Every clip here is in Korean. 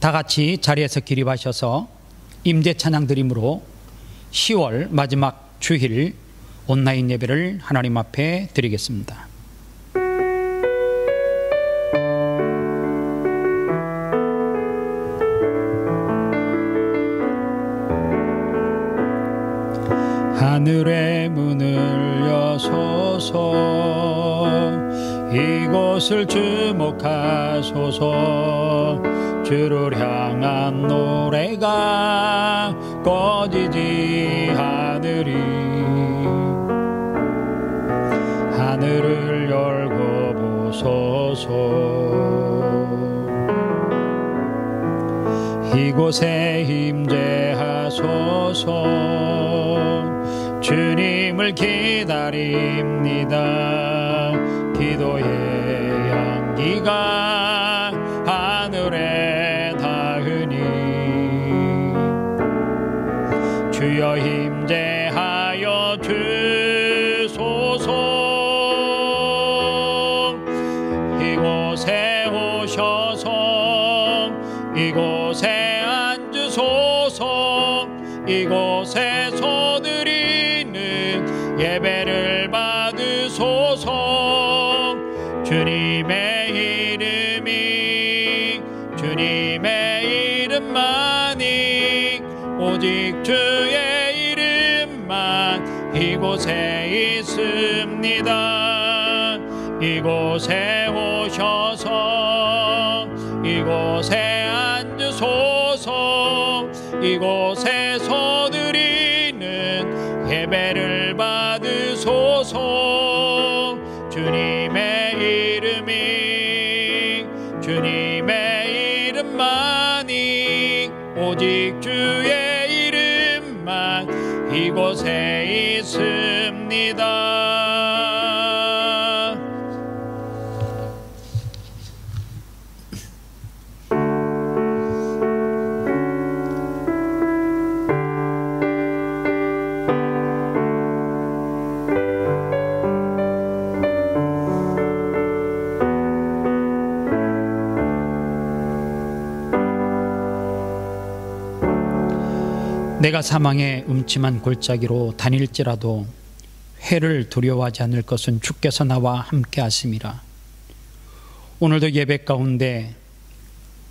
다 같이 자리에서 기립하셔서 임재 찬양 드림으로 10월 마지막 주일 온라인 예배를 하나님 앞에 드리겠습니다. 하늘의 문을 여소서, 이곳을 주목하소서. 주를 향한 노래가 꺼지지 않으리. 하늘을 열고 보소서. 이곳에 임재하소서. 주님을 기다립니다. 기도의 향기가 하늘에 닿으니 주여 임재하여 주소서. 이곳에 오셔서 이곳에 앉으소서. 이곳에서 드리는 예배를 받으소서. 주님의 이름만이, 오직 주의 이름만 이곳에 있습니다. 이곳에 오셔서 이곳에 앉으소서. 이곳에서 드리는 예배를 받으소서. 주님의 이름만이, 오직 주의 이름만 이곳에 있습니다. 내가 사망의 음침한 골짜기로 다닐지라도 해를 두려워하지 않을 것은 주께서 나와 함께 하심이라. 오늘도 예배 가운데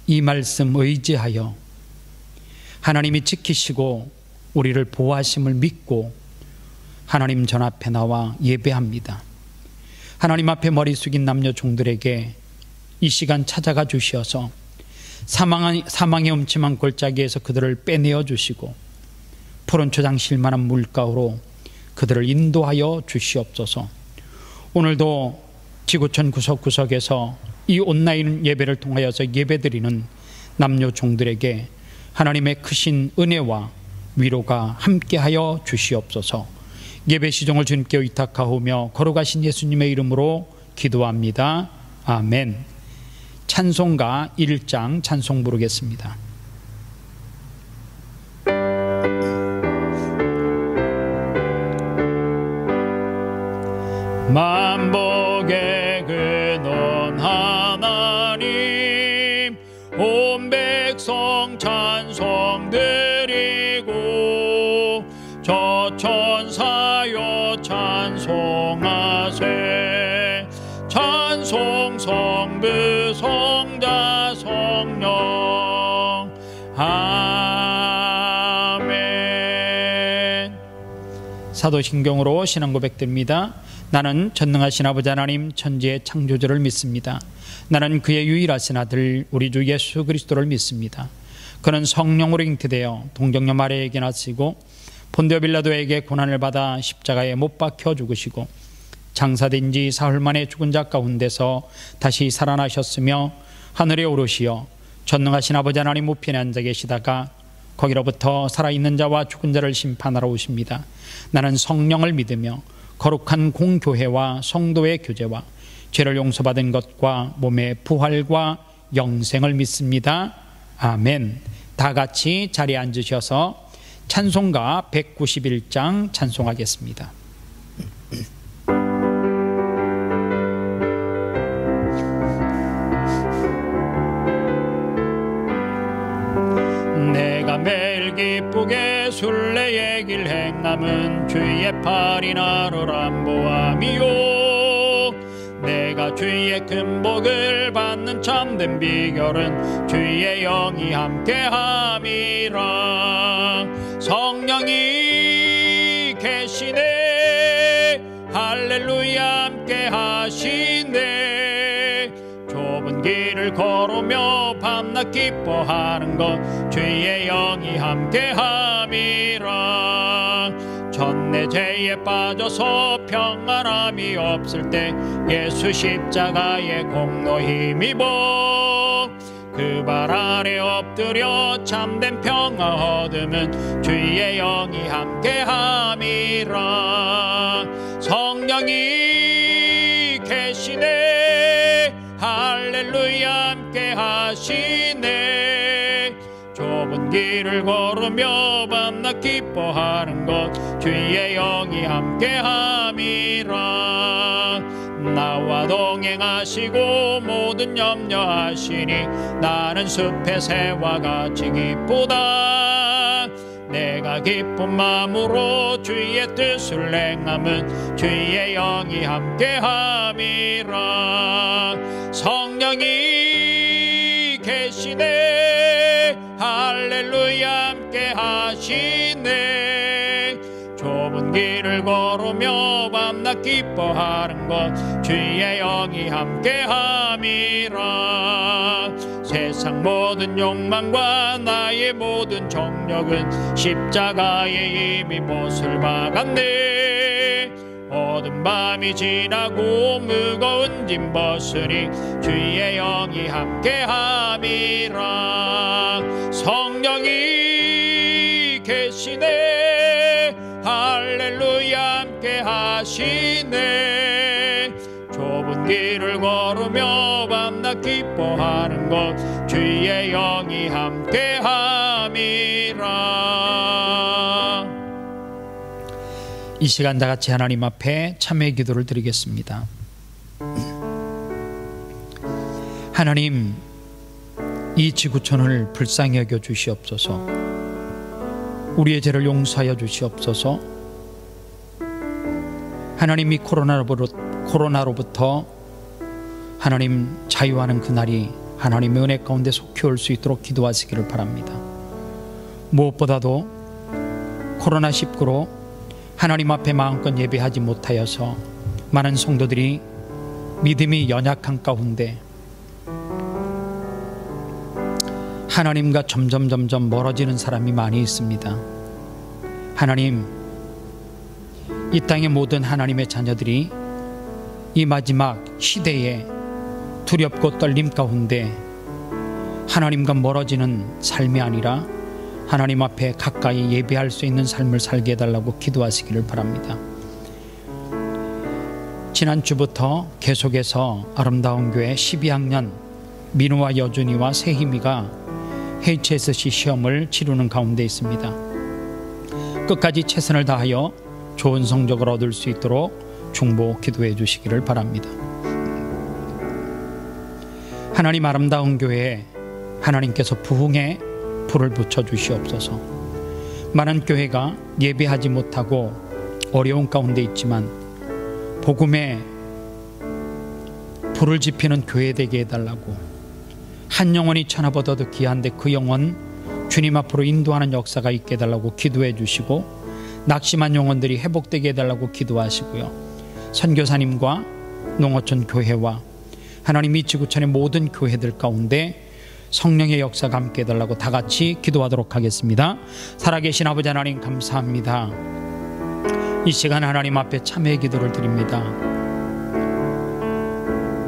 이 말씀 의지하여 하나님이 지키시고 우리를 보호하심을 믿고 하나님 전 앞에 나와 예배합니다. 하나님 앞에 머리 숙인 남녀 종들에게 이 시간 찾아가 주시어서 사망의 음침한 골짜기에서 그들을 빼내어 주시고 푸른 초장 실만한 물가로 그들을 인도하여 주시옵소서. 오늘도 지구촌 구석구석에서 이 온라인 예배를 통하여서 예배드리는 남녀 종들에게 하나님의 크신 은혜와 위로가 함께하여 주시옵소서. 예배 시종을 주님께 의탁하오며 걸어가신 예수님의 이름으로 기도합니다. 아멘. 찬송가 1장 찬송 부르겠습니다. 만복의 근원 하나님, 온 백성 찬송 드리고 저 천사여 찬송하세. 찬송 성부 성자 성령 아멘. 사도신경으로 신앙 고백드립니다. 나는 전능하신 아버지 하나님 천지의 창조주를 믿습니다. 나는 그의 유일하신 아들 우리 주 예수 그리스도를 믿습니다. 그는 성령으로 잉태되어 동정녀 마리아에게 나시고 본디오 빌라도에게 고난을 받아 십자가에 못 박혀 죽으시고 장사된 지 사흘 만에 죽은 자 가운데서 다시 살아나셨으며 하늘에 오르시어 전능하신 아버지 하나님 우편에 앉아 계시다가 거기로부터 살아있는 자와 죽은 자를 심판하러 오십니다. 나는 성령을 믿으며 거룩한 공교회와 성도의 교제와 죄를 용서받은 것과 몸의 부활과 영생을 믿습니다. 아멘. 다 같이 자리에 앉으셔서 찬송가 191장 찬송하겠습니다. 내가 매일 기쁘게 순례의 길 행함은 주의 팔이 나를 안보함이요. 내가 주의 큰 복을 받는 참된 비결은 주의 영이 함께함이라. 성령이 계시네, 할렐루야 함께 하시네. 좁은 길을 걸으며 밤낮 기뻐하는 것 주의 영이 함께함이라. 전내 죄에 빠져서 평안함이 없을 때 예수 십자가의 공로 힘입어 그 발 아래 엎드려 참된 평화 얻으면 주의 영이 함께함이라. 성령이 계시네, 할렐루야 함께 하시네. 좁은 길을 걸으며 밤낮 기뻐하는 것 주의 영이 함께함이라. 나와 동행하시고 모든 염려하시니 나는 숲의 새와 같이 기쁘다. 내가 기쁜 마음으로 주의 뜻을 행함은 주의 영이 함께함이라. 성령이 계시네, 할렐루야 함께 하시네. 좁은 길을 걸으며 밤낮 기뻐하는 것 주의 영이 함께함이라. 세상 모든 욕망과 나의 모든 정력은 십자가에 이미 못을 박았네. 어두운 밤이 지나고 무거운 짐 벗으니 주의 영이 함께함이라. 성령이 계시네, 할렐루야 함께 하시네. 좁은 길을 걸으며 밤낮 기뻐하는 것 주의 영이 함께함이라. 이 시간 다 같이 하나님 앞에 참회 기도를 드리겠습니다. 하나님, 이 지구촌을 불쌍히 여겨 주시옵소서. 우리의 죄를 용서하여 주시옵소서. 하나님, 이 코로나로부터 하나님 자유하는 그날이 하나님의 은혜 가운데 속히 올 수 있도록 기도하시기를 바랍니다. 무엇보다도 코로나19로 하나님 앞에 마음껏 예배하지 못하여서 많은 성도들이 믿음이 연약한 가운데 하나님과 점점 멀어지는 사람이 많이 있습니다. 하나님, 이 땅의 모든 하나님의 자녀들이 이 마지막 시대에 두렵고 떨림 가운데 하나님과 멀어지는 삶이 아니라 하나님 앞에 가까이 예배할 수 있는 삶을 살게 해달라고 기도하시기를 바랍니다. 지난주부터 계속해서 아름다운 교회 12학년 민우와 여준이와 세희미가 HSC 시험을 치르는 가운데 있습니다. 끝까지 최선을 다하여 좋은 성적을 얻을 수 있도록 중보 기도해 주시기를 바랍니다. 하나님, 아름다운 교회에 하나님께서 부흥의 불을 붙여 주시옵소서. 많은 교회가 예배하지 못하고 어려운 가운데 있지만 복음에 불을 지피는 교회 되게 해달라고, 한 영혼이 천하보다도 귀한데 그 영혼 주님 앞으로 인도하는 역사가 있게 해달라고 기도해 주시고, 낙심한 영혼들이 회복되게 해달라고 기도하시고요. 선교사님과 농어촌 교회와 하나님 이 지구촌의 모든 교회들 가운데 성령의 역사가 함께 해달라고 다 같이 기도하도록 하겠습니다. 살아계신 아버지 하나님, 감사합니다. 이 시간 하나님 앞에 참회의 기도를 드립니다.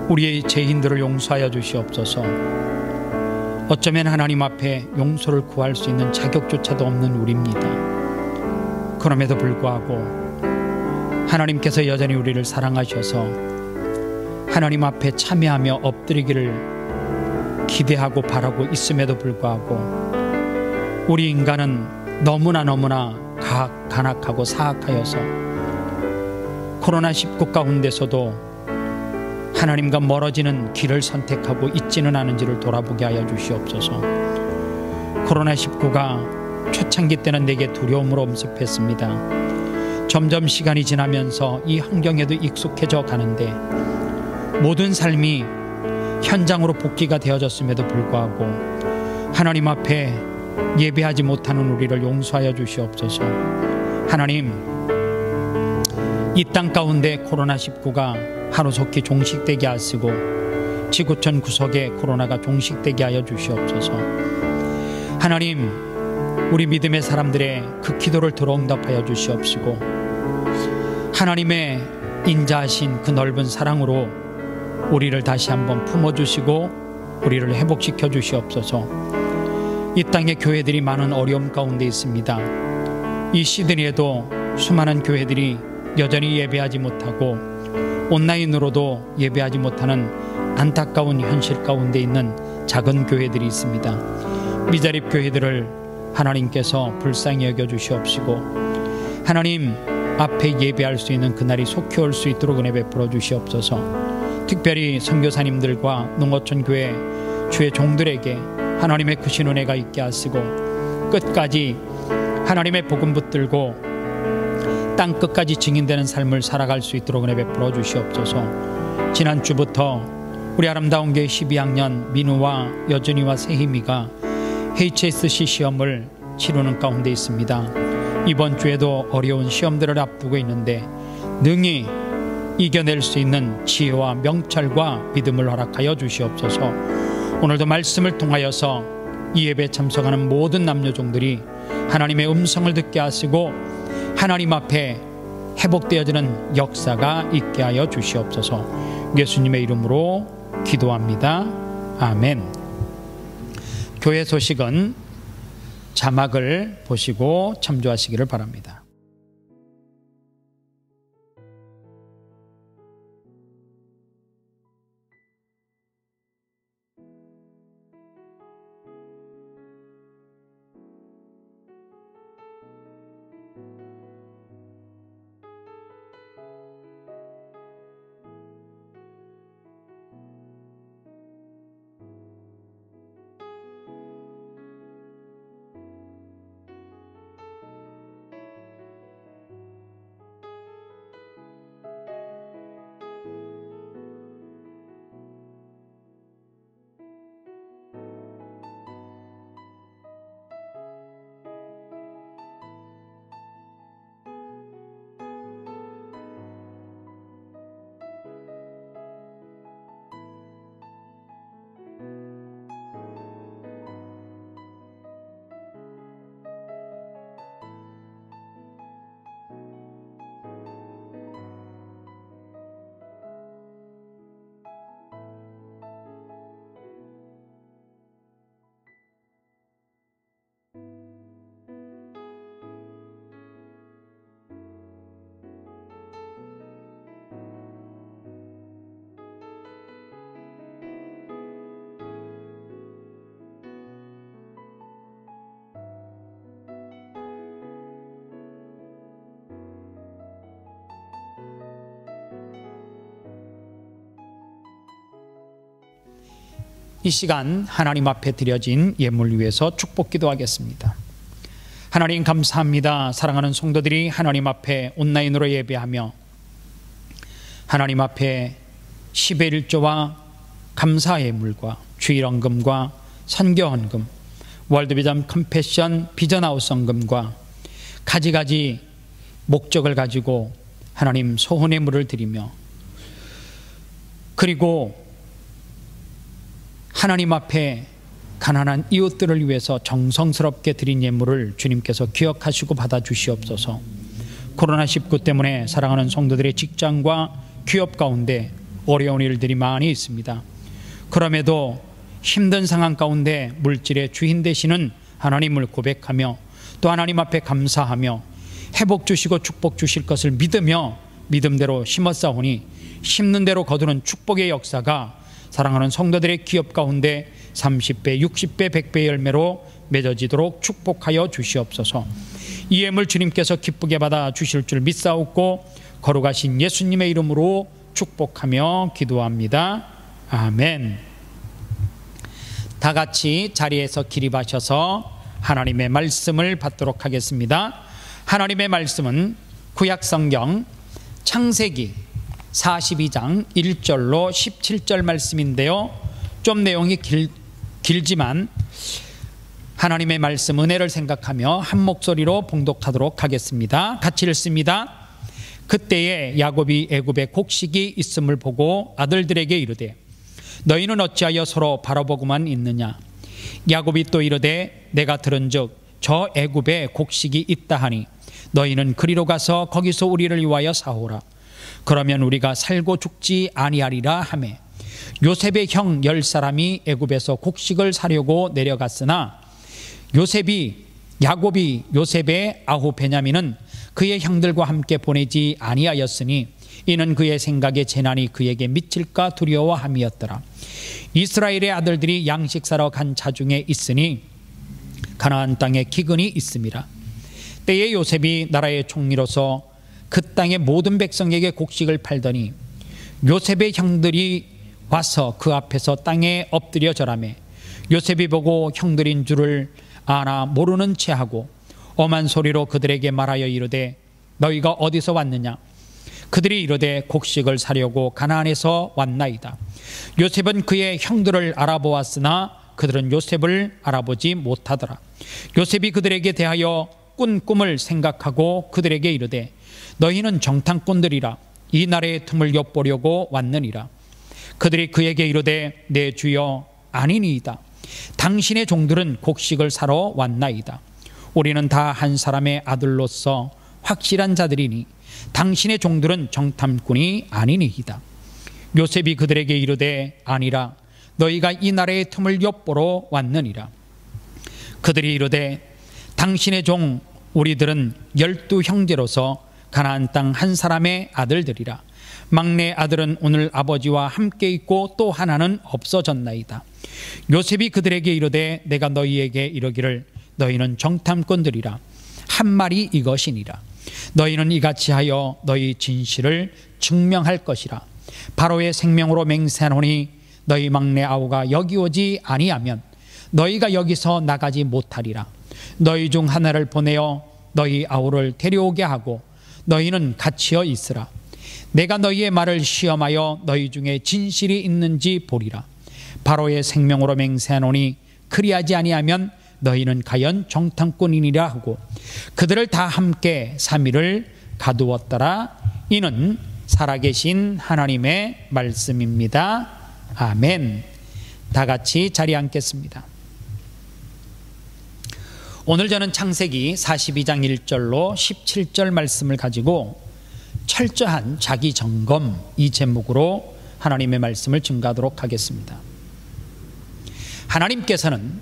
우리의 죄인들을 용서하여 주시옵소서. 어쩌면 하나님 앞에 용서를 구할 수 있는 자격조차도 없는 우리입니다. 그럼에도 불구하고 하나님께서 여전히 우리를 사랑하셔서 하나님 앞에 참회하며 엎드리기를 기대하고 바라고 있음에도 불구하고 우리 인간은 너무나 간악하고 사악하여서 코로나19 가운데서도 하나님과 멀어지는 길을 선택하고 있지는 않은지를 돌아보게 하여 주시옵소서. 코로나19가 초창기 때는 내게 두려움으로 엄습했습니다. 점점 시간이 지나면서 이 환경에도 익숙해져 가는데 모든 삶이 현장으로 복귀가 되어졌음에도 불구하고 하나님 앞에 예배하지 못하는 우리를 용서하여 주시옵소서. 하나님, 이 땅 가운데 코로나19가 하루속히 종식되게 하시고 지구촌 구석에 코로나가 종식되게 하여 주시옵소서. 하나님, 우리 믿음의 사람들의 그 기도를 들어응답하여 주시옵시고 하나님의 인자하신 그 넓은 사랑으로 우리를 다시 한번 품어주시고 우리를 회복시켜 주시옵소서. 이 땅의 교회들이 많은 어려움 가운데 있습니다. 이 시드니에도 수많은 교회들이 여전히 예배하지 못하고 온라인으로도 예배하지 못하는 안타까운 현실 가운데 있는 작은 교회들이 있습니다. 미자립 교회들을 하나님께서 불쌍히 여겨 주시옵시고 하나님 앞에 예배할 수 있는 그날이 속히 올 수 있도록 은혜 베풀어 주시옵소서. 특별히 선교사님들과 농어촌 교회 주의 종들에게 하나님의 크신 은혜가 있게 하시고 끝까지 하나님의 복음 붙들고 땅 끝까지 증인되는 삶을 살아갈 수 있도록 은혜 베풀어 주시옵소서. 지난주부터 우리 아름다운 교회 12학년 민우와 여준이와 세희미가 HSC 시험을 치르는 가운데 있습니다. 이번 주에도 어려운 시험들을 앞두고 있는데 능히 이겨낼 수 있는 지혜와 명철과 믿음을 허락하여 주시옵소서. 오늘도 말씀을 통하여서 이 예배에 참석하는 모든 남녀종들이 하나님의 음성을 듣게 하시고 하나님 앞에 회복되어지는 역사가 있게 하여 주시옵소서. 예수님의 이름으로 기도합니다. 아멘. 교회 소식은 자막을 보시고 참조하시기를 바랍니다. 이 시간 하나님 앞에 드려진 예물 위해서 축복 기도하겠습니다. 하나님 감사합니다. 사랑하는 성도들이 하나님 앞에 온라인으로 예배하며 하나님 앞에 10의 1조와 감사 예물과 주일헌금과 선교헌금, 월드비전 컴패션 비전하우스 헌금과 가지가지 목적을 가지고 하나님 소원 예물을 드리며 그리고 하나님 앞에 가난한 이웃들을 위해서 정성스럽게 드린 예물을 주님께서 기억하시고 받아주시옵소서. 코로나19 때문에 사랑하는 성도들의 직장과 기업 가운데 어려운 일들이 많이 있습니다. 그럼에도 힘든 상황 가운데 물질의 주인 되시는 하나님을 고백하며 또 하나님 앞에 감사하며 회복 주시고 축복 주실 것을 믿으며 믿음대로 심었사오니 심는 대로 거두는 축복의 역사가 사랑하는 성도들의 기업 가운데 30배, 60배, 100배의 열매로 맺어지도록 축복하여 주시옵소서. 이 예물 주님께서 기쁘게 받아 주실 줄 믿사옵고 거룩하신 예수님의 이름으로 축복하며 기도합니다. 아멘. 다 같이 자리에서 기립하셔서 하나님의 말씀을 받도록 하겠습니다. 하나님의 말씀은 구약성경 창세기 42장 1절로 17절 말씀인데요, 좀 내용이 길지만 하나님의 말씀 은혜를 생각하며 한 목소리로 봉독하도록 하겠습니다. 같이 읽습니다. 그때에 야곱이 애굽에 곡식이 있음을 보고 아들들에게 이르되 너희는 어찌하여 서로 바라보고만 있느냐. 야곱이 또 이르되 내가 들은즉 저 애굽에 곡식이 있다 하니 너희는 그리로 가서 거기서 우리를 위하여 사오라. 그러면 우리가 살고 죽지 아니하리라 하매 요셉의 형 10사람이 애굽에서 곡식을 사려고 내려갔으나 야곱이 요셉의 아후 베냐민은 그의 형들과 함께 보내지 아니하였으니 이는 그의 생각에 재난이 그에게 미칠까 두려워함이었더라. 이스라엘의 아들들이 양식 사러 간 자 중에 있으니 가나안 땅에 기근이 있음이라. 때에 요셉이 나라의 총리로서 그 땅의 모든 백성에게 곡식을 팔더니 요셉의 형들이 와서 그 앞에서 땅에 엎드려 절하매 요셉이 보고 형들인 줄을 아나 모르는 체하고 엄한 소리로 그들에게 말하여 이르되 너희가 어디서 왔느냐. 그들이 이르되 곡식을 사려고 가나안에서 왔나이다. 요셉은 그의 형들을 알아보았으나 그들은 요셉을 알아보지 못하더라. 요셉이 그들에게 대하여 꾼 꿈을 생각하고 그들에게 이르되 너희는 정탐꾼들이라 이 나라의 틈을 엿보려고 왔느니라. 그들이 그에게 이르되 내 주여 아니니이다. 당신의 종들은 곡식을 사러 왔나이다. 우리는 다 한 사람의 아들로서 확실한 자들이니 당신의 종들은 정탐꾼이 아니니이다. 요셉이 그들에게 이르되 아니라 너희가 이 나라의 틈을 엿보러 왔느니라. 그들이 이르되 당신의 종 우리들은 12 형제로서 가나안 땅 한 사람의 아들들이라. 막내 아들은 오늘 아버지와 함께 있고 또 하나는 없어졌나이다. 요셉이 그들에게 이르되 내가 너희에게 이르기를 너희는 정탐꾼들이라 한 말이 이것이니라. 너희는 이같이 하여 너희 진실을 증명할 것이라. 바로의 생명으로 맹세하노니 너희 막내 아우가 여기 오지 아니하면 너희가 여기서 나가지 못하리라. 너희 중 하나를 보내어 너희 아우를 데려오게 하고 너희는 갇혀 있으라. 내가 너희의 말을 시험하여 너희 중에 진실이 있는지 보리라. 바로의 생명으로 맹세하노니 그리하지 아니하면 너희는 가연 정탐꾼이니라 하고 그들을 다 함께 3일을 가두었더라. 이는 살아계신 하나님의 말씀입니다. 아멘. 다 같이 자리에 앉겠습니다. 오늘 저는 창세기 42장 1절로 17절 말씀을 가지고 철저한 자기 점검 이 제목으로 하나님의 말씀을 증거하도록 하겠습니다. 하나님께서는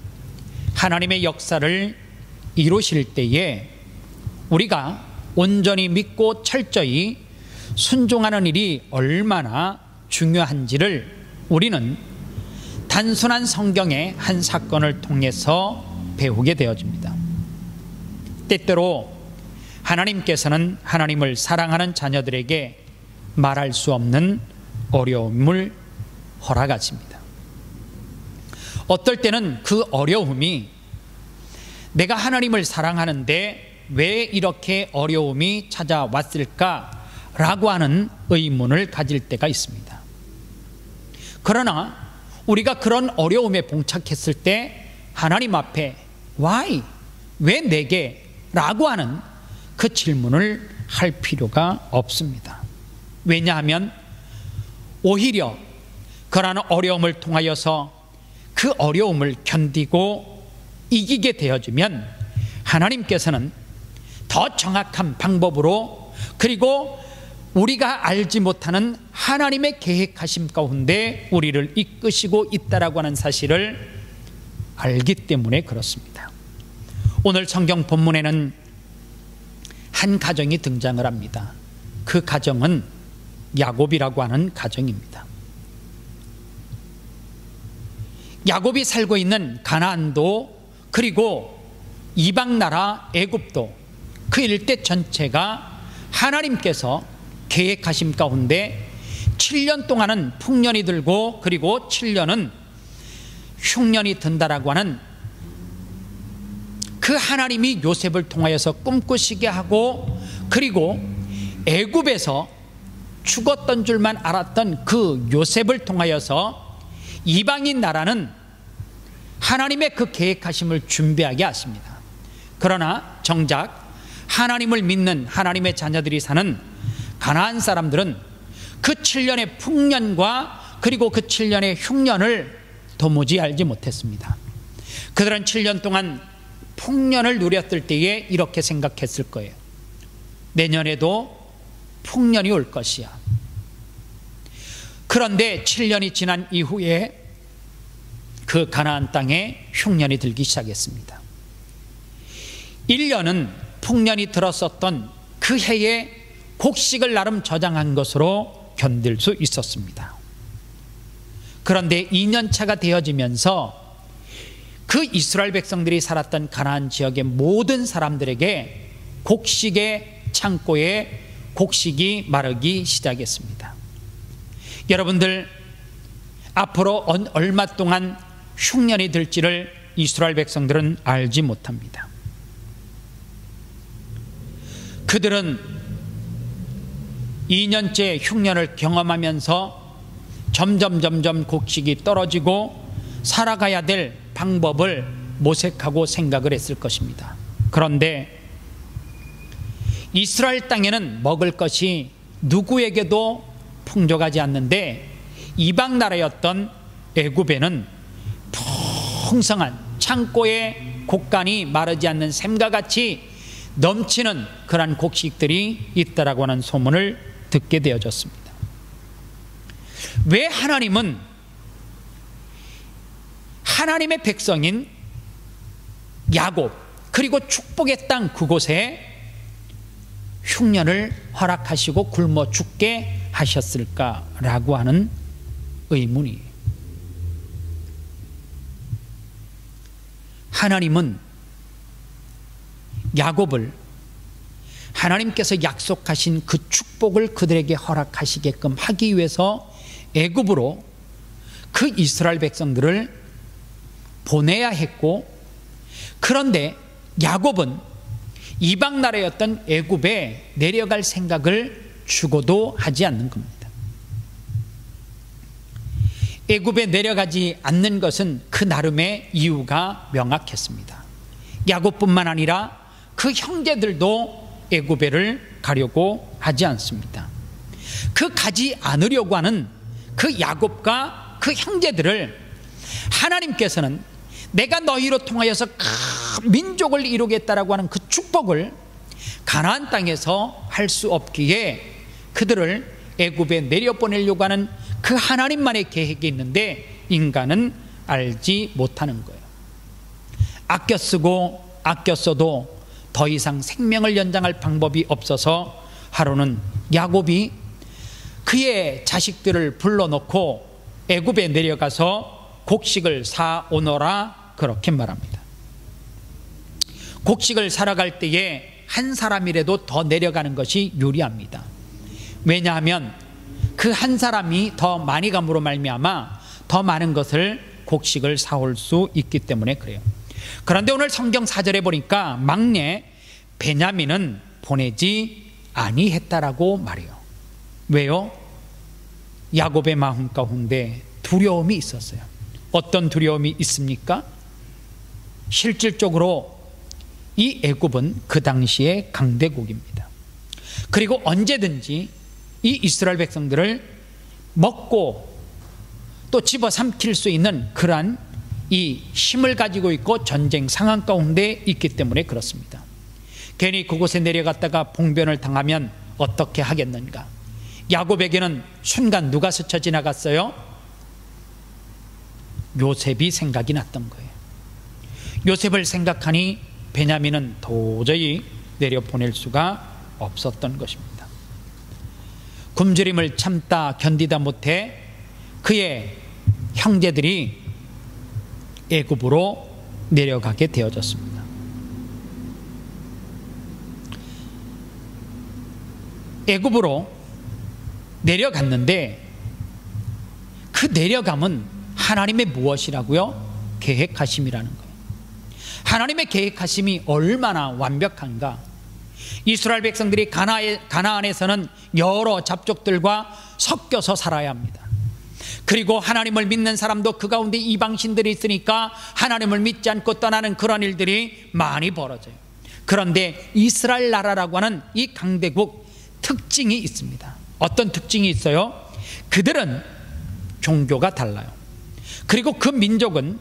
하나님의 역사를 이루실 때에 우리가 온전히 믿고 철저히 순종하는 일이 얼마나 중요한지를 우리는 단순한 성경의 한 사건을 통해서 배우게 되어집니다. 때때로 하나님께서는 하나님을 사랑하는 자녀들에게 말할 수 없는 어려움을 허락하십니다. 어떨 때는 그 어려움이 내가 하나님을 사랑하는데 왜 이렇게 어려움이 찾아왔을까라고 하는 의문을 가질 때가 있습니다. 그러나 우리가 그런 어려움에 봉착했을 때 하나님 앞에 Why? 왜 내게? 라고 하는 그 질문을 할 필요가 없습니다. 왜냐하면 오히려 그러한 어려움을 통하여서 그 어려움을 견디고 이기게 되어지면 하나님께서는 더 정확한 방법으로 그리고 우리가 알지 못하는 하나님의 계획하심 가운데 우리를 이끄시고 있다라고 하는 사실을 알기 때문에 그렇습니다. 오늘 성경 본문에는 한 가정이 등장을 합니다. 그 가정은 야곱이라고 하는 가정입니다. 야곱이 살고 있는 가나안도 그리고 이방 나라 애굽도 그 일대 전체가 하나님께서 계획하심 가운데 7년 동안은 풍년이 들고 그리고 7년은 흉년이 든다라고 하는 그 하나님이 요셉을 통하여서 꿈꾸시게 하고, 그리고 애굽에서 죽었던 줄만 알았던 그 요셉을 통하여서 이방인 나라는 하나님의 그 계획하심을 준비하게 하십니다. 그러나 정작 하나님을 믿는 하나님의 자녀들이 사는 가나안 사람들은 그 7년의 풍년과 그리고 그 7년의 흉년을 도무지 알지 못했습니다. 그들은 7년 동안 풍년을 누렸을 때에 이렇게 생각했을 거예요. 내년에도 풍년이 올 것이야. 그런데 7년이 지난 이후에 그 가나안 땅에 흉년이 들기 시작했습니다. 1년은 풍년이 들었었던 그 해에 곡식을 나름 저장한 것으로 견딜 수 있었습니다. 그런데 2년차가 되어지면서 그 이스라엘 백성들이 살았던 가나안 지역의 모든 사람들에게 곡식의 창고에 곡식이 마르기 시작했습니다. 여러분들, 앞으로 얼마 동안 흉년이 들지를 이스라엘 백성들은 알지 못합니다. 그들은 2년째 흉년을 경험하면서 점점 곡식이 떨어지고 살아가야 될 방법을 모색하고 생각을 했을 것입니다. 그런데 이스라엘 땅에는 먹을 것이 누구에게도 풍족하지 않는데, 이방 나라였던 애굽에는 풍성한 창고에 곡간이 마르지 않는 샘과 같이 넘치는 그러한 곡식들이 있다라고 하는 소문을 듣게 되어졌습니다. 왜 하나님은 하나님의 백성인 야곱, 그리고 축복의 땅 그곳에 흉년을 허락하시고 굶어 죽게 하셨을까라고 하는 의문이, 하나님은 야곱을 하나님께서 약속하신 그 축복을 그들에게 허락하시게끔 하기 위해서 애굽으로 그 이스라엘 백성들을 보내야 했고, 그런데 야곱은 이방 나라였던 애굽에 내려갈 생각을 죽어도 하지 않는 겁니다. 애굽에 내려가지 않는 것은 그 나름의 이유가 명확했습니다. 야곱뿐만 아니라 그 형제들도 애굽에를 가려고 하지 않습니다. 그 가지 않으려고 하는 그 야곱과 그 형제들을 하나님께서는 내가 너희로 통하여서 큰 민족을 이루겠다라고 하는 그 축복을 가나안 땅에서 할 수 없기에 그들을 애굽에 내려보내려고 하는 그 하나님만의 계획이 있는데 인간은 알지 못하는 거예요. 아껴 쓰고 아껴 써도 더 이상 생명을 연장할 방법이 없어서 하루는 야곱이 그의 자식들을 불러놓고 애굽에 내려가서 곡식을 사오너라 그렇게 말합니다. 곡식을 사러 갈 때에 한 사람이라도 더 내려가는 것이 유리합니다. 왜냐하면 그 한 사람이 더 많이 감으로 말미암아 더 많은 것을 곡식을 사올 수 있기 때문에 그래요. 그런데 오늘 성경 4절에 보니까 막내 베냐민은 보내지 아니했다라고 말해요. 왜요? 야곱의 마음 가운데 두려움이 있었어요. 어떤 두려움이 있습니까? 실질적으로 이 애굽은 그 당시의 강대국입니다. 그리고 언제든지 이 이스라엘 백성들을 먹고 또 집어삼킬 수 있는 그러한 이 힘을 가지고 있고 전쟁 상황 가운데 있기 때문에 그렇습니다. 괜히 그곳에 내려갔다가 봉변을 당하면 어떻게 하겠는가? 야곱에게는 순간 누가 스쳐 지나갔어요? 요셉이 생각이 났던 거예요. 요셉을 생각하니 베냐민은 도저히 내려보낼 수가 없었던 것입니다. 굶주림을 참다 견디다 못해 그의 형제들이 애굽으로 내려가게 되어졌습니다. 애굽으로 내려갔는데 그 내려감은 하나님의 무엇이라고요? 계획하심이라는 거예요. 하나님의 계획하심이 얼마나 완벽한가. 이스라엘 백성들이 가나안에서는 여러 잡족들과 섞여서 살아야 합니다. 그리고 하나님을 믿는 사람도 그 가운데 이방신들이 있으니까 하나님을 믿지 않고 떠나는 그런 일들이 많이 벌어져요. 그런데 이스라엘 나라라고 하는 이 강대국 특징이 있습니다. 어떤 특징이 있어요? 그들은 종교가 달라요. 그리고 그 민족은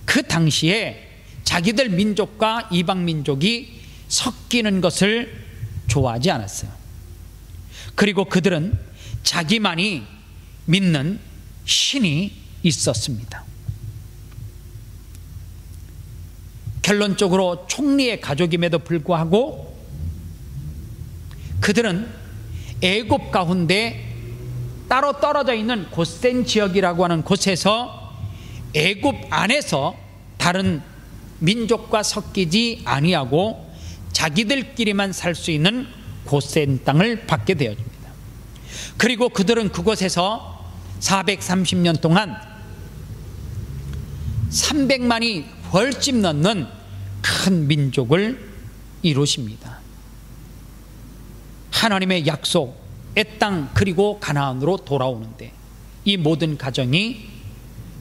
그 당시에 자기들 민족과 이방 민족이 섞이는 것을 좋아하지 않았어요. 그리고 그들은 자기만이 믿는 신이 있었습니다. 결론적으로 총리의 가족임에도 불구하고 그들은 애굽 가운데 따로 떨어져 있는 고센 지역이라고 하는 곳에서 애굽 안에서 다른 민족과 섞이지 아니하고 자기들끼리만 살 수 있는 고센 땅을 받게 되어집니다. 그리고 그들은 그곳에서 430년 동안 300만이 훨씬 넘는 큰 민족을 이루십니다. 하나님의 약속의 땅 그리고 가나안으로 돌아오는데 이 모든 과정이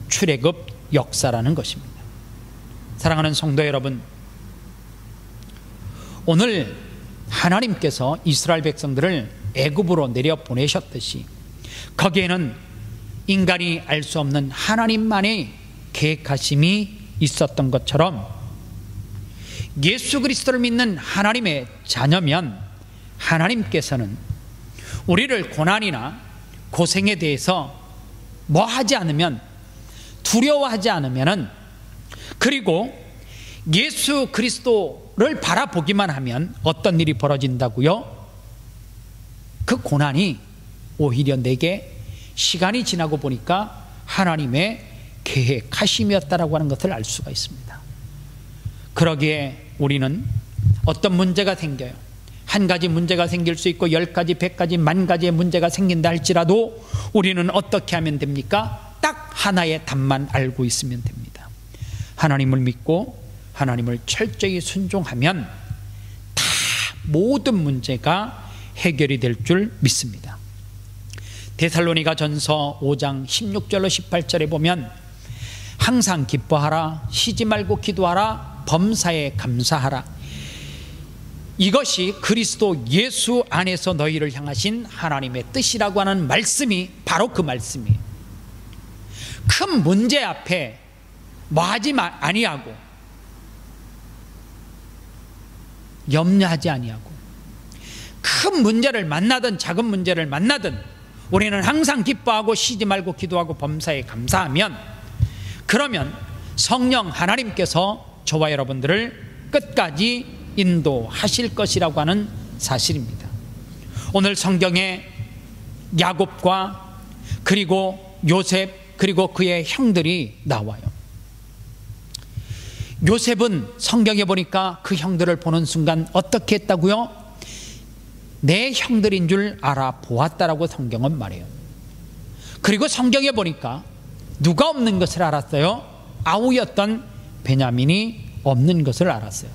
출애굽 역사라는 것입니다. 사랑하는 성도 여러분, 오늘 하나님께서 이스라엘 백성들을 애굽으로 내려 보내셨듯이 거기에는 인간이 알 수 없는 하나님만의 계획하심이 있었던 것처럼 예수 그리스도를 믿는 하나님의 자녀면 하나님께서는 우리를 고난이나 고생에 대해서 뭐 하지 않으면, 두려워하지 않으면은, 그리고 예수 그리스도를 바라보기만 하면 어떤 일이 벌어진다고요? 그 고난이 오히려 내게 시간이 지나고 보니까 하나님의 계획하심이었다라고 하는 것을 알 수가 있습니다. 그러기에 우리는 어떤 문제가 생겨요. 한 가지 문제가 생길 수 있고 10가지, 100가지, 10,000가지의 문제가 생긴다 할지라도 우리는 어떻게 하면 됩니까? 딱 하나의 답만 알고 있으면 됩니다. 하나님을 믿고 하나님을 철저히 순종하면 다 모든 문제가 해결이 될 줄 믿습니다. 데살로니가 전서 5장 16절로 18절에 보면 항상 기뻐하라, 쉬지 말고 기도하라, 범사에 감사하라. 이것이 그리스도 예수 안에서 너희를 향하신 하나님의 뜻이라고 하는 말씀이 바로 그 말씀이에요. 큰 문제 앞에 뭐하지 아니하고 염려하지 아니하고 큰 문제를 만나든 작은 문제를 만나든 우리는 항상 기뻐하고 쉬지 말고 기도하고 범사에 감사하면, 그러면 성령 하나님께서 저와 여러분들을 끝까지 인도하실 것이라고 하는 사실입니다. 오늘 성경에 야곱과 그리고 요셉 그리고 그의 형들이 나와요. 요셉은 성경에 보니까 그 형들을 보는 순간 어떻게 했다고요? 내 형들인 줄 알아보았다라고 성경은 말해요. 그리고 성경에 보니까 누가 없는 것을 알았어요? 아우였던 베냐민이 없는 것을 알았어요.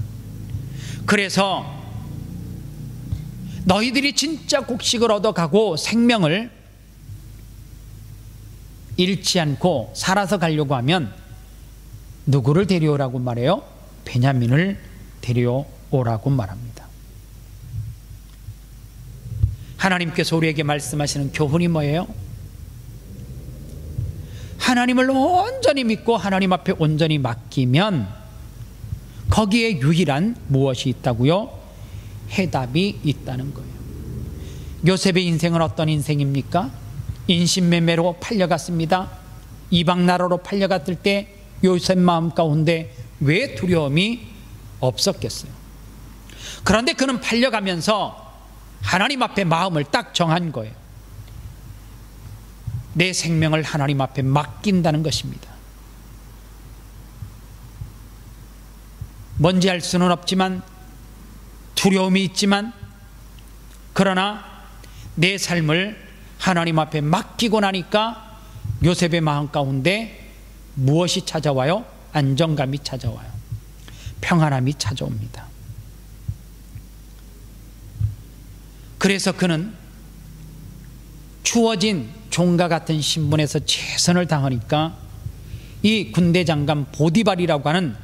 그래서 너희들이 진짜 곡식을 얻어가고 생명을 잃지 않고 살아서 가려고 하면 누구를 데려오라고 말해요? 베냐민을 데려오라고 말합니다. 하나님께서 우리에게 말씀하시는 교훈이 뭐예요? 하나님을 온전히 믿고 하나님 앞에 온전히 맡기면 거기에 유일한 무엇이 있다고요? 해답이 있다는 거예요. 요셉의 인생은 어떤 인생입니까? 인신매매로 팔려갔습니다. 이방 나라로 팔려갔을 때 요셉 마음 가운데 왜 두려움이 없었겠어요? 그런데 그는 팔려가면서 하나님 앞에 마음을 딱 정한 거예요. 내 생명을 하나님 앞에 맡긴다는 것입니다. 뭔지 알 수는 없지만, 두려움이 있지만, 그러나 내 삶을 하나님 앞에 맡기고 나니까 요셉의 마음 가운데 무엇이 찾아와요? 안정감이 찾아와요. 평안함이 찾아옵니다. 그래서 그는 주어진 종과 같은 신분에서 최선을 다하니까 이 군대 장관 보디발이라고 하는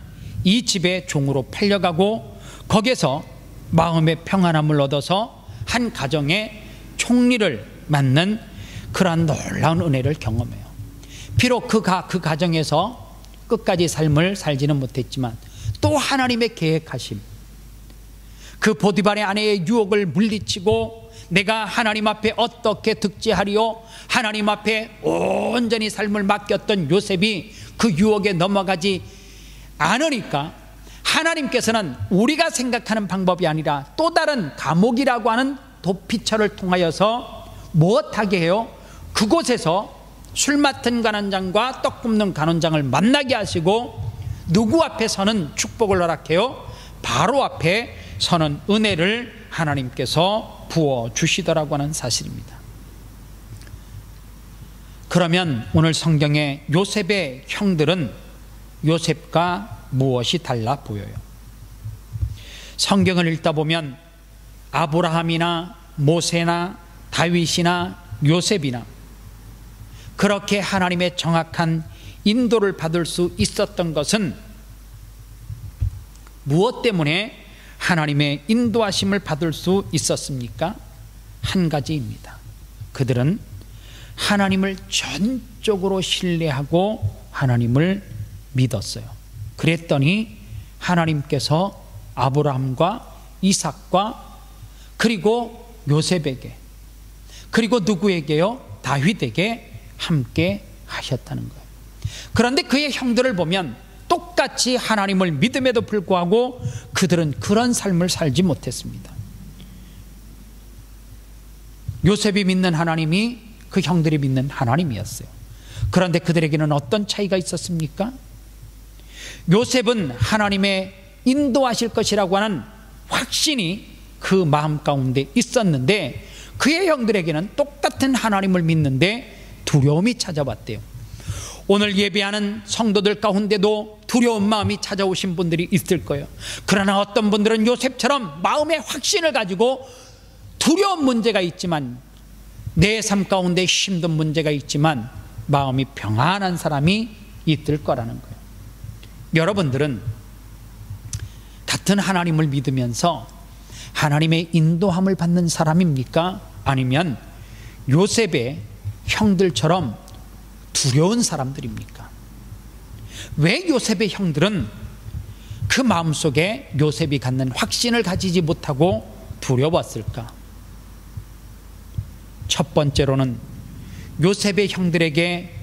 이 집의 종으로 팔려가고 거기에서 마음의 평안함을 얻어서 한 가정의 총리를 맡는 그러한 놀라운 은혜를 경험해요. 비록 그 가정에서 끝까지 삶을 살지는 못했지만 또 하나님의 계획하심, 그 보디발의 아내의 유혹을 물리치고 내가 하나님 앞에 어떻게 득지하리요, 하나님 앞에 온전히 삶을 맡겼던 요셉이 그 유혹에 넘어가지 않으니까 하나님께서는 우리가 생각하는 방법이 아니라 또 다른 감옥이라고 하는 도피처를 통하여서 무엇하게 해요? 그곳에서 술 맡은 간원장과 떡 굽는 간원장을 만나게 하시고 누구 앞에 서는 축복을 허락해요? 바로 앞에 서는 은혜를 하나님께서 부어주시더라고 하는 사실입니다. 그러면 오늘 성경의 요셉의 형들은 요셉과 무엇이 달라 보여요? 성경을 읽다 보면 아브라함이나 모세나 다윗이나 요셉이나 그렇게 하나님의 정확한 인도를 받을 수 있었던 것은 무엇 때문에 하나님의 인도하심을 받을 수 있었습니까? 한 가지입니다. 그들은 하나님을 전적으로 신뢰하고 하나님을 믿었어요. 그랬더니 하나님께서 아브라함과 이삭과 그리고 요셉에게 그리고 누구에게요? 다윗에게 함께 하셨다는 거예요. 그런데 그의 형들을 보면 똑같이 하나님을 믿음에도 불구하고 그들은 그런 삶을 살지 못했습니다. 요셉이 믿는 하나님이 그 형들이 믿는 하나님이었어요. 그런데 그들에게는 어떤 차이가 있었습니까? 요셉은 하나님의 인도하실 것이라고 하는 확신이 그 마음 가운데 있었는데 그의 형들에게는 똑같은 하나님을 믿는데 두려움이 찾아왔대요. 오늘 예배하는 성도들 가운데도 두려운 마음이 찾아오신 분들이 있을 거예요. 그러나 어떤 분들은 요셉처럼 마음의 확신을 가지고 두려운 문제가 있지만 내 삶 가운데 힘든 문제가 있지만 마음이 평안한 사람이 있을 거라는 거예요. 여러분들은 같은 하나님을 믿으면서 하나님의 인도함을 받는 사람입니까? 아니면 요셉의 형들처럼 두려운 사람들입니까? 왜 요셉의 형들은 그 마음속에 요셉이 갖는 확신을 가지지 못하고 두려웠을까? 첫 번째로는 요셉의 형들에게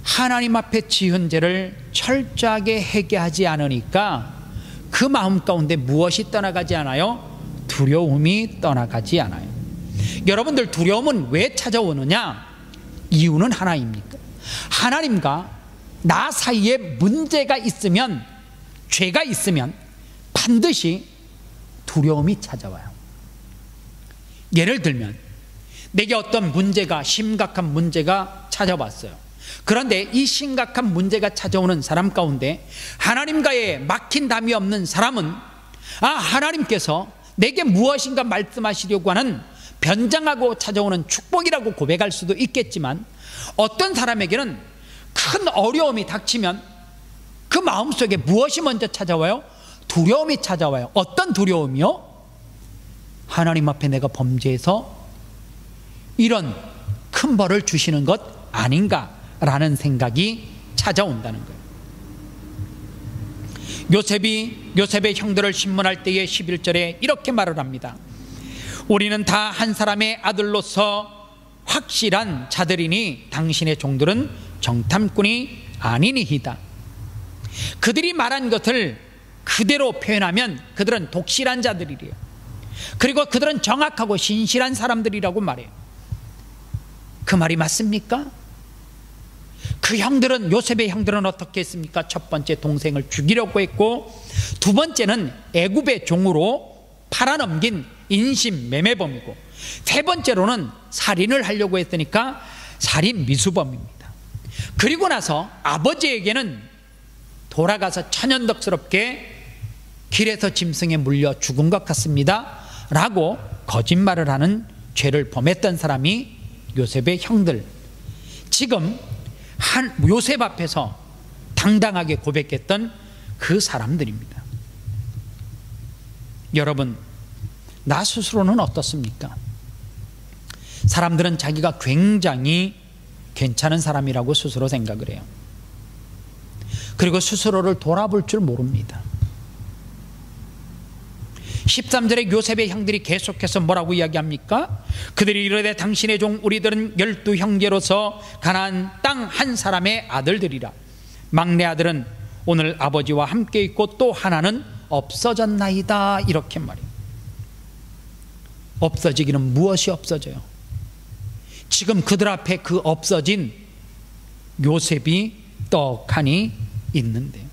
하나님 앞에 지은 죄를 철저하게 회개하지 않으니까 그 마음 가운데 무엇이 떠나가지 않아요? 두려움이 떠나가지 않아요. 여러분들 두려움은 왜 찾아오느냐? 이유는 하나입니까? 하나님과 나 사이에 문제가 있으면, 죄가 있으면 반드시 두려움이 찾아와요. 예를 들면 내게 어떤 문제가, 심각한 문제가 찾아왔어요. 그런데 이 심각한 문제가 찾아오는 사람 가운데 하나님과의 막힌 담이 없는 사람은 하나님께서 내게 무엇인가 말씀하시려고 하는 변장하고 찾아오는 축복이라고 고백할 수도 있겠지만 어떤 사람에게는 큰 어려움이 닥치면 그 마음속에 무엇이 먼저 찾아와요? 두려움이 찾아와요. 어떤 두려움이요? 하나님 앞에 내가 범죄해서 이런 큰 벌을 주시는 것 아닌가라는 생각이 찾아온다는 거예요. 요셉의 형들을 신문할 때에 11절에 이렇게 말을 합니다. 우리는 다 한 사람의 아들로서 확실한 자들이니 당신의 종들은 정탐꾼이 아니니이다. 그들이 말한 것을 그대로 표현하면 그들은 독실한 자들이래요. 그리고 그들은 정확하고 신실한 사람들이라고 말해요. 그 말이 맞습니까? 그 형들은, 요셉의 형들은 어떻게 했습니까? 첫 번째, 동생을 죽이려고 했고, 두 번째는 애굽의 종으로 팔아넘긴 인심 매매범이고, 세 번째로는 살인을 하려고 했으니까 살인 미수범입니다. 그리고 나서 아버지에게는 돌아가서 천연덕스럽게 길에서 짐승에 물려 죽은 것 같습니다 라고 거짓말을 하는 죄를 범했던 사람이 요셉의 형들, 지금 요셉 앞에서 당당하게 고백했던 그 사람들입니다. 여러분, 나 스스로는 어떻습니까? 사람들은 자기가 굉장히 괜찮은 사람이라고 스스로 생각을 해요. 그리고 스스로를 돌아볼 줄 모릅니다. 13절에 요셉의 형들이 계속해서 뭐라고 이야기합니까? 그들이 이르되 당신의 종 우리들은 12형제로서 가나안 땅 한 사람의 아들들이라. 막내 아들은 오늘 아버지와 함께 있고 또 하나는 없어졌나이다. 이렇게 말이에요. 없어지기는 무엇이 없어져요? 지금 그들 앞에 그 없어진 요셉이 떡하니 있는데,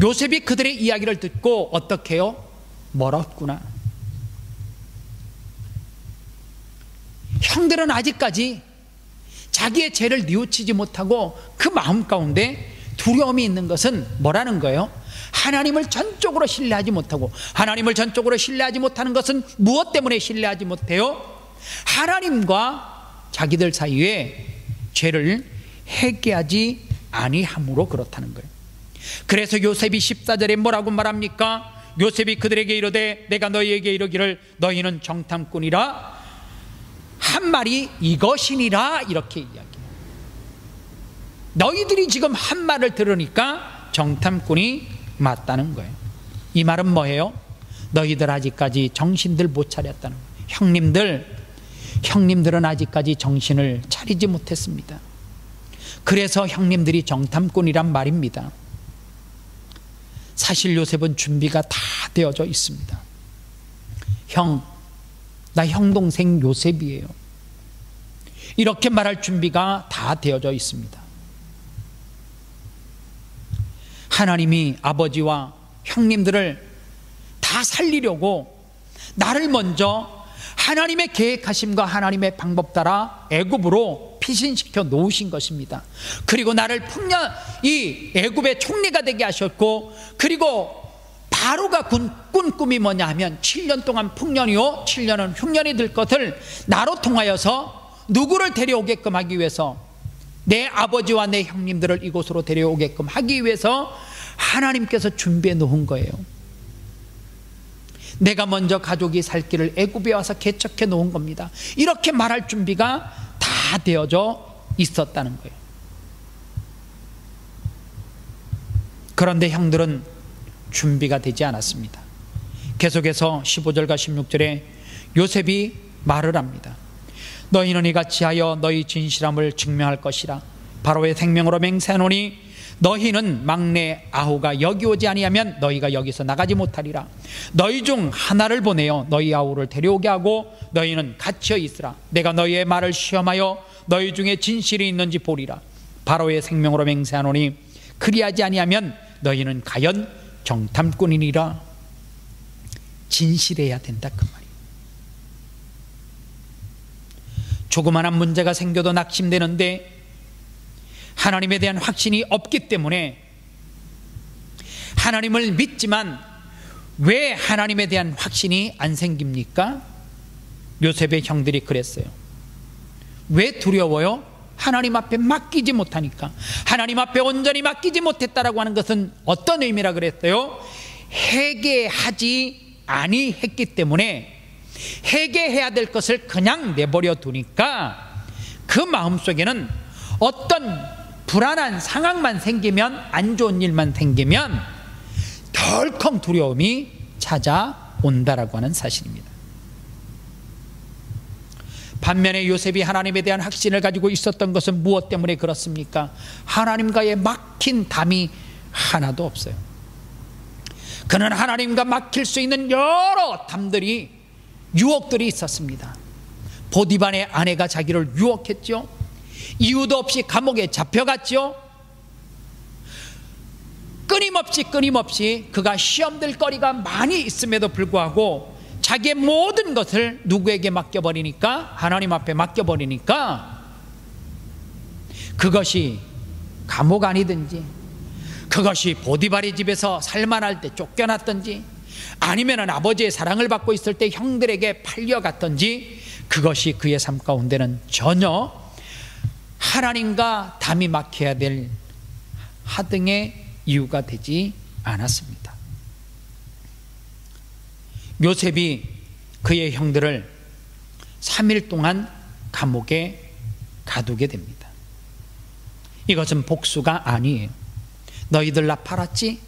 요셉이 그들의 이야기를 듣고 어떻게 해요? 멀었구나. 형들은 아직까지 자기의 죄를 뉘우치지 못하고 그 마음 가운데 두려움이 있는 것은 뭐라는 거예요? 하나님을 전적으로 신뢰하지 못하고, 하나님을 전적으로 신뢰하지 못하는 것은 무엇 때문에 신뢰하지 못해요? 하나님과 자기들 사이에 죄를 회개하지 아니함으로 그렇다는 거예요. 그래서 요셉이 14절에 뭐라고 말합니까? 요셉이 그들에게 이르되 내가 너희에게 이르기를 너희는 정탐꾼이라 한 말이 이것이니라. 이렇게 이야기해요. 너희들이 지금 한 말을 들으니까 정탐꾼이 맞다는 거예요. 이 말은 뭐예요? 너희들 아직까지 정신들 못 차렸다는 거예요. 형님들은 아직까지 정신을 차리지 못했습니다. 그래서 형님들이 정탐꾼이란 말입니다. 사실 요셉은 준비가 다 되어져 있습니다. 나 형동생 요셉이에요. 이렇게 말할 준비가 다 되어져 있습니다. 하나님이 아버지와 형님들을 다 살리려고 나를 먼저 하나님의 계획하심과 하나님의 방법 따라 애굽으로 피신시켜 놓으신 것입니다. 그리고 나를 이 애굽의 총리가 되게 하셨고, 그리고 바로가 꾼 꿈이 뭐냐 하면 7년 동안 풍년이요 7년은 흉년이 될 것을 나로 통하여서 누구를 데려오게끔 하기 위해서, 내 아버지와 내 형님들을 이곳으로 데려오게끔 하기 위해서 하나님께서 준비해 놓은 거예요. 내가 먼저 가족이 살 길을 애굽에 와서 개척해 놓은 겁니다. 이렇게 말할 준비가 다 되어져 있었다는 거예요. 그런데 형들은 준비가 되지 않았습니다. 계속해서 15절과 16절에 요셉이 말을 합니다. 너희는 이같이 하여 너희 진실함을 증명할 것이라. 바로의 생명으로 맹세하노니 너희는 막내 아우가 여기 오지 아니하면 너희가 여기서 나가지 못하리라. 너희 중 하나를 보내어 너희 아우를 데려오게 하고 너희는 갇혀 있으라. 내가 너희의 말을 시험하여 너희 중에 진실이 있는지 보리라. 바로의 생명으로 맹세하노니 그리하지 아니하면 너희는 가연 정탐꾼이니라. 진실해야 된다 그 말이에요. 조그마한 문제가 생겨도 낙심되는데 하나님에 대한 확신이 없기 때문에, 하나님을 믿지만 왜 하나님에 대한 확신이 안 생깁니까? 요셉의 형들이 그랬어요. 왜 두려워요? 하나님 앞에 맡기지 못하니까. 하나님 앞에 온전히 맡기지 못했다라고 하는 것은 어떤 의미라 그랬어요? 회개하지 아니했기 때문에, 회개해야 될 것을 그냥 내버려 두니까 그 마음속에는 어떤 불안한 상황만 생기면, 안 좋은 일만 생기면 덜컹 두려움이 찾아온다라고 하는 사실입니다. 반면에 요셉이 하나님에 대한 확신을 가지고 있었던 것은 무엇 때문에 그렇습니까? 하나님과의 막힌 담이 하나도 없어요. 그는 하나님과 막힐 수 있는 여러 담들이, 유혹들이 있었습니다. 보디발의 아내가 자기를 유혹했죠. 이유도 없이 감옥에 잡혀갔죠. 끊임없이 그가 시험될 거리가 많이 있음에도 불구하고 자기의 모든 것을 누구에게 맡겨버리니까, 하나님 앞에 맡겨버리니까, 그것이 감옥 아니든지 그것이 보디발의 집에서 살만할 때 쫓겨났던지 아니면 아버지의 사랑을 받고 있을 때 형들에게 팔려갔던지 그것이 그의 삶 가운데는 전혀 하나님과 담이 막혀야 될 하등의 이유가 되지 않았습니다. 요셉이 그의 형들을 3일 동안 감옥에 가두게 됩니다. 이것은 복수가 아니에요. 너희들 나 팔았지?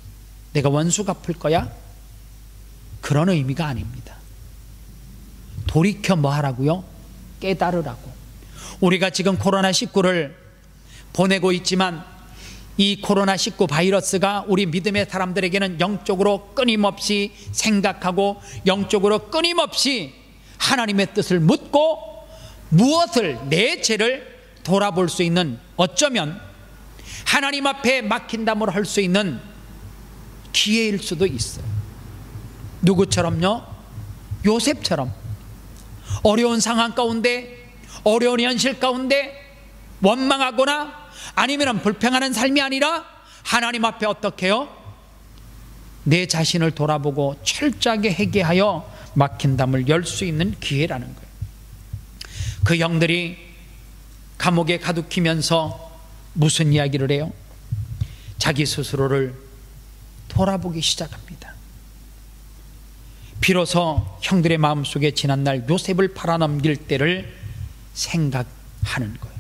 내가 원수 갚을 거야? 그런 의미가 아닙니다. 돌이켜 뭐 하라고요? 깨달으라고. 우리가 지금 코로나19를 보내고 있지만 이 코로나19 바이러스가 우리 믿음의 사람들에게는 영적으로 끊임없이 생각하고 영적으로 끊임없이 하나님의 뜻을 묻고 무엇을 내 죄를 돌아볼 수 있는, 어쩌면 하나님 앞에 막힌담을 할 수 있는 기회일 수도 있어요. 누구처럼요? 요셉처럼 어려운 상황 가운데, 어려운 현실 가운데 원망하거나 아니면 불평하는 삶이 아니라 하나님 앞에 어떻게 해요? 내 자신을 돌아보고 철저하게 회개하여 막힌 담을 열 수 있는 기회라는 거예요. 그 형들이 감옥에 가두키면서 무슨 이야기를 해요? 자기 스스로를 돌아보기 시작합니다. 비로소 형들의 마음속에 지난날 요셉을 팔아넘길 때를 생각하는 거예요.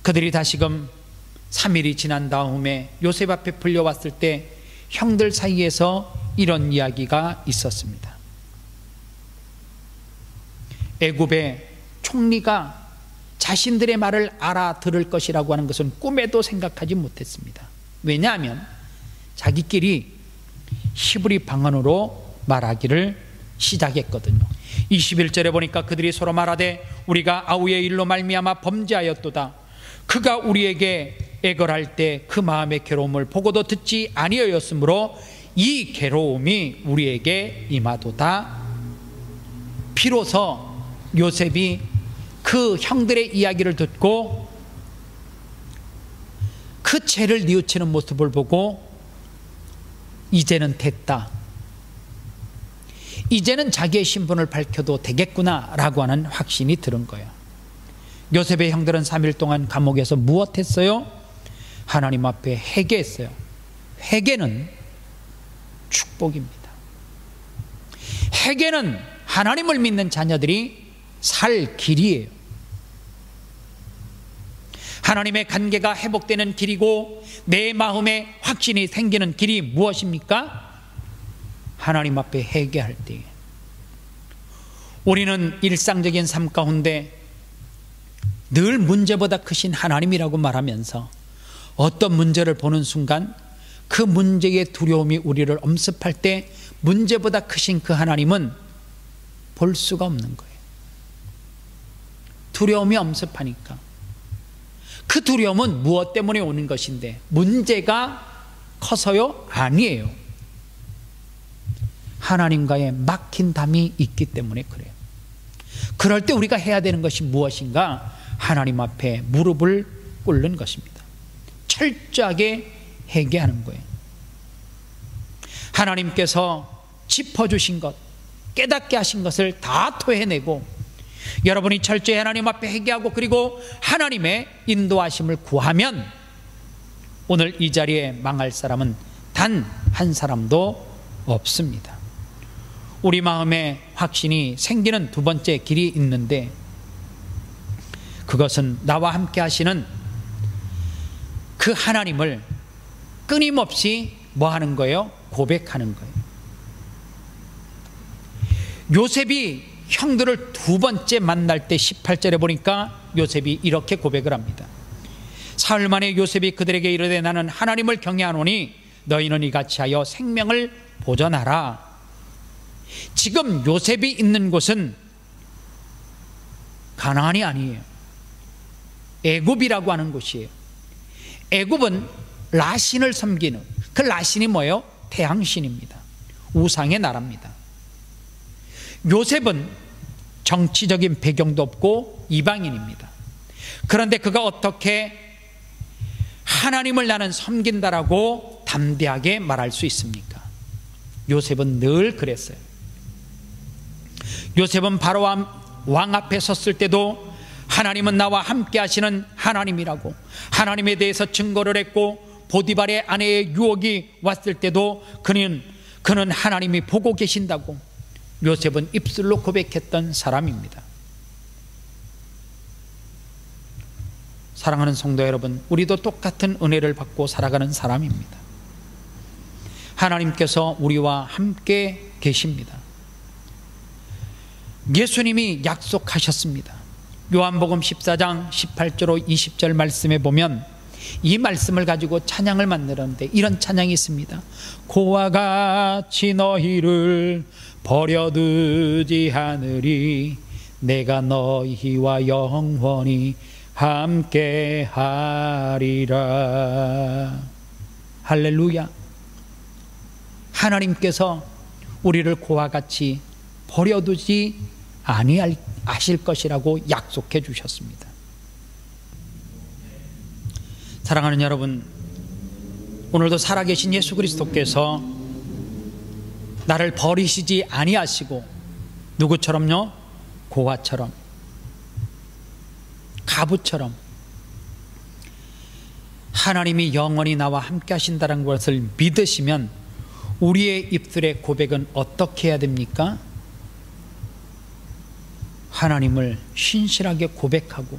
그들이 다시금 3일이 지난 다음에 요셉 앞에 불려왔을 때 형들 사이에서 이런 이야기가 있었습니다. 애굽의 총리가 자신들의 말을 알아들을 것이라고 하는 것은 꿈에도 생각하지 못했습니다. 왜냐하면 자기끼리 히브리 방언으로 말하기를 시작했거든요. 21절에 보니까 그들이 서로 말하되 우리가 아우의 일로 말미암아 범죄하였도다. 그가 우리에게 애걸할 때 그 마음의 괴로움을 보고도 듣지 아니하였으므로 이 괴로움이 우리에게 임하도다. 비로소 요셉이 그 형들의 이야기를 듣고 그 죄를 뉘우치는 모습을 보고 이제는 됐다, 이제는 자기의 신분을 밝혀도 되겠구나 라고 하는 확신이 들은 거예요. 요셉의 형들은 3일 동안 감옥에서 무엇했어요? 하나님 앞에 회개했어요. 회개는 축복입니다. 회개는 하나님을 믿는 자녀들이 살 길이에요. 하나님의 관계가 회복되는 길이고 내 마음에 확신이 생기는 길이 무엇입니까? 하나님 앞에 회개할 때. 우리는 일상적인 삶 가운데 늘 문제보다 크신 하나님이라고 말하면서 어떤 문제를 보는 순간 그 문제의 두려움이 우리를 엄습할 때 문제보다 크신 그 하나님은 볼 수가 없는 거예요. 두려움이 엄습하니까. 그 두려움은 무엇 때문에 오는 것인데 문제가 커서요? 아니에요. 하나님과의 막힌 담이 있기 때문에 그래요. 그럴 때 우리가 해야 되는 것이 무엇인가? 하나님 앞에 무릎을 꿇는 것입니다. 철저하게 회개하는 거예요. 하나님께서 짚어주신 것, 깨닫게 하신 것을 다 토해내고 여러분이 철저히 하나님 앞에 회개하고 그리고 하나님의 인도하심을 구하면 오늘 이 자리에 망할 사람은 단 한 사람도 없습니다. 우리 마음에 확신이 생기는 두 번째 길이 있는데 그것은 나와 함께 하시는 그 하나님을 끊임없이 뭐 하는 거예요? 고백하는 거예요. 요셉이 형들을 두 번째 만날 때 18절에 보니까 요셉이 이렇게 고백을 합니다. 사흘 만에 요셉이 그들에게 이르되 나는 하나님을 경외하노니 너희는 이같이 하여 생명을 보존하라. 지금 요셉이 있는 곳은 가나안이 아니에요. 애굽이라고 하는 곳이에요. 애굽은 라신을 섬기는, 그 라신이 뭐예요? 태양신입니다. 우상의 나라입니다. 요셉은 정치적인 배경도 없고 이방인입니다. 그런데 그가 어떻게 하나님을 나는 섬긴다라고 담대하게 말할 수 있습니까? 요셉은 늘 그랬어요. 요셉은 바로 왕 앞에 섰을 때도 하나님은 나와 함께 하시는 하나님이라고 하나님에 대해서 증거를 했고, 보디발의 아내의 유혹이 왔을 때도 그는 하나님이 보고 계신다고 요셉은 입술로 고백했던 사람입니다. 사랑하는 성도 여러분, 우리도 똑같은 은혜를 받고 살아가는 사람입니다. 하나님께서 우리와 함께 계십니다. 예수님이 약속하셨습니다. 요한복음 14장 18절로 20절 말씀에 보면 이 말씀을 가지고 찬양을 만들었는데 이런 찬양이 있습니다. 고와 같이 너희를 버려두지 않으리, 내가 너희와 영원히 함께 하리라. 할렐루야. 하나님께서 우리를 고와 같이 버려두지 아니하실 것이라고 약속해 주셨습니다. 사랑하는 여러분, 오늘도 살아계신 예수 그리스도께서 나를 버리시지 아니하시고 누구처럼요? 고아처럼, 가부처럼 하나님이 영원히 나와 함께 하신다는 것을 믿으시면 우리의 입술의 고백은 어떻게 해야 됩니까? 하나님을 신실하게 고백하고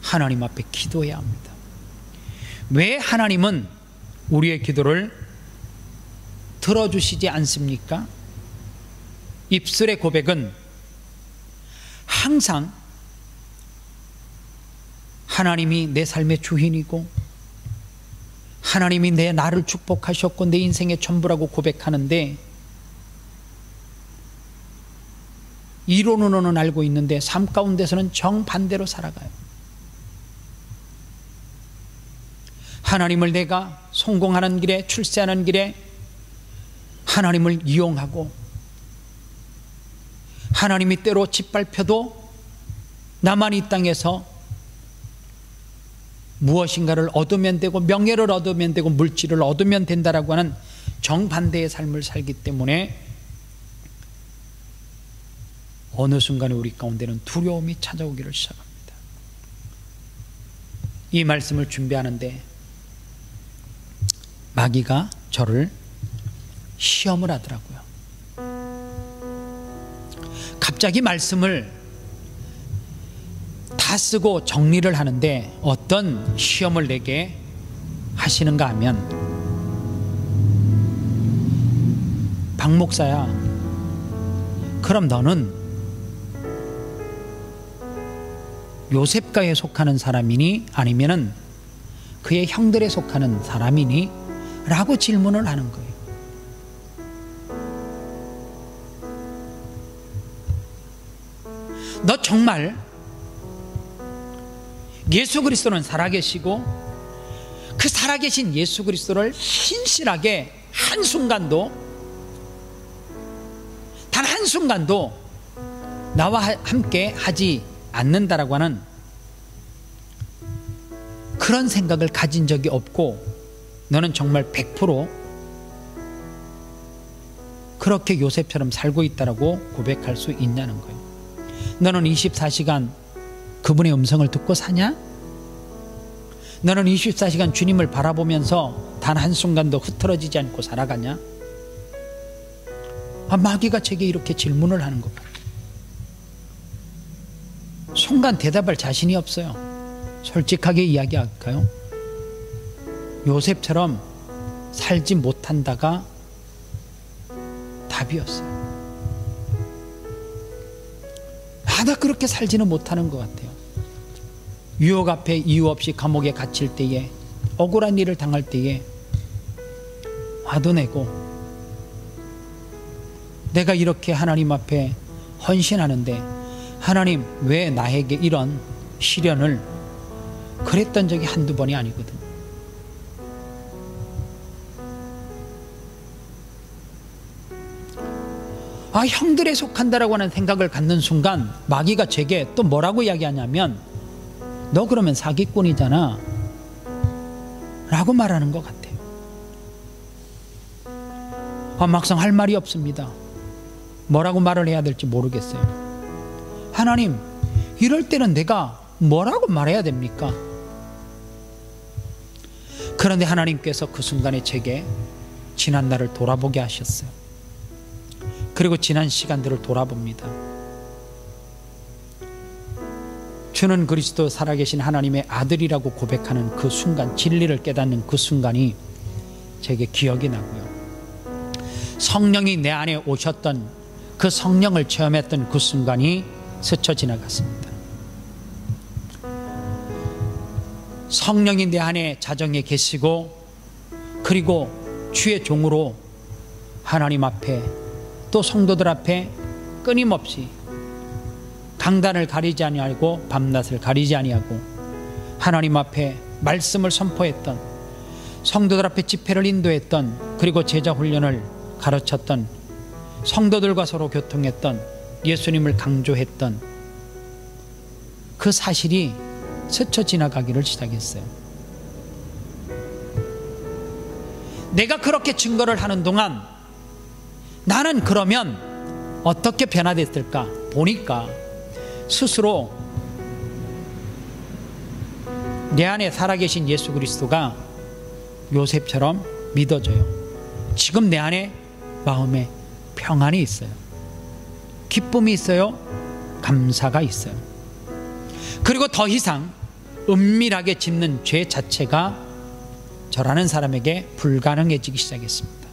하나님 앞에 기도해야 합니다. 왜 하나님은 우리의 기도를 들어주시지 않습니까? 입술의 고백은 항상 하나님이 내 삶의 주인이고 하나님이 나를 축복하셨고 내 인생의 전부라고 고백하는데, 이론으로는 알고 있는데 삶 가운데서는 정반대로 살아가요. 하나님을 내가 성공하는 길에, 출세하는 길에 하나님을 이용하고, 하나님이 때로 짓밟혀도 나만 이 땅에서 무엇인가를 얻으면 되고 명예를 얻으면 되고 물질을 얻으면 된다라고 하는 정반대의 삶을 살기 때문에 어느 순간에 우리 가운데는 두려움이 찾아오기를 시작합니다. 이 말씀을 준비하는데 마귀가 저를 시험을 하더라고요. 갑자기 말씀을 다 쓰고 정리를 하는데 어떤 시험을 내게 하시는가 하면, 박 목사야, 그럼 너는 요셉가에 속하는 사람이니 아니면은 그의 형들에 속하는 사람이니? 라고 질문을 하는 거예요. 너 정말 예수 그리스도는 살아계시고 그 살아계신 예수 그리스도를 신실하게 한순간도, 단 한순간도 나와 함께 하지 않는다라고 하는 그런 생각을 가진 적이 없고, 너는 정말 100% 그렇게 요셉처럼 살고 있다라고 고백할 수 있냐는 거예요. 너는 24시간 그분의 음성을 듣고 사냐? 너는 24시간 주님을 바라보면서 단 한순간도 흐트러지지 않고 살아가냐? 마귀가 제게 이렇게 질문을 하는 것 같아요. 순간 대답할 자신이 없어요. 솔직하게 이야기할까요? 요셉처럼 살지 못한다가 답이었어요. 나 그렇게 살지는 못하는 것 같아요. 유혹 앞에 이유 없이 감옥에 갇힐 때에, 억울한 일을 당할 때에 화도 내고, 내가 이렇게 하나님 앞에 헌신하는데 하나님 왜 나에게 이런 시련을, 그랬던 적이 한두 번이 아니거든. 형들에 속한다라고 하는 생각을 갖는 순간 마귀가 제게 또 뭐라고 이야기하냐면, 너 그러면 사기꾼이잖아 라고 말하는 것 같아요. 막상 할 말이 없습니다. 뭐라고 말을 해야 될지 모르겠어요. 하나님, 이럴 때는 내가 뭐라고 말해야 됩니까? 그런데 하나님께서 그 순간에 제게 지난 날을 돌아보게 하셨어요. 그리고 지난 시간들을 돌아봅니다. 주는 그리스도 살아계신 하나님의 아들이라고 고백하는 그 순간, 진리를 깨닫는 그 순간이 제게 기억이 나고요. 성령이 내 안에 오셨던 그 성령을 체험했던 그 순간이 스쳐 지나갔습니다. 성령이 내 안에 자정에 계시고, 그리고 주의 종으로 하나님 앞에 또 성도들 앞에 끊임없이 강단을 가리지 아니하고 밤낮을 가리지 아니하고 하나님 앞에 말씀을 선포했던, 성도들 앞에 집회를 인도했던, 그리고 제자 훈련을 가르쳤던, 성도들과 서로 교통했던, 예수님을 강조했던 그 사실이 스쳐 지나가기를 시작했어요. 내가 그렇게 증거를 하는 동안 나는 그러면 어떻게 변화됐을까 보니까 스스로 내 안에 살아계신 예수 그리스도가 요셉처럼 믿어져요. 지금 내 안에 마음에 평안이 있어요. 기쁨이 있어요. 감사가 있어요. 그리고 더 이상 은밀하게 짓는 죄 자체가 저라는 사람에게 불가능해지기 시작했습니다.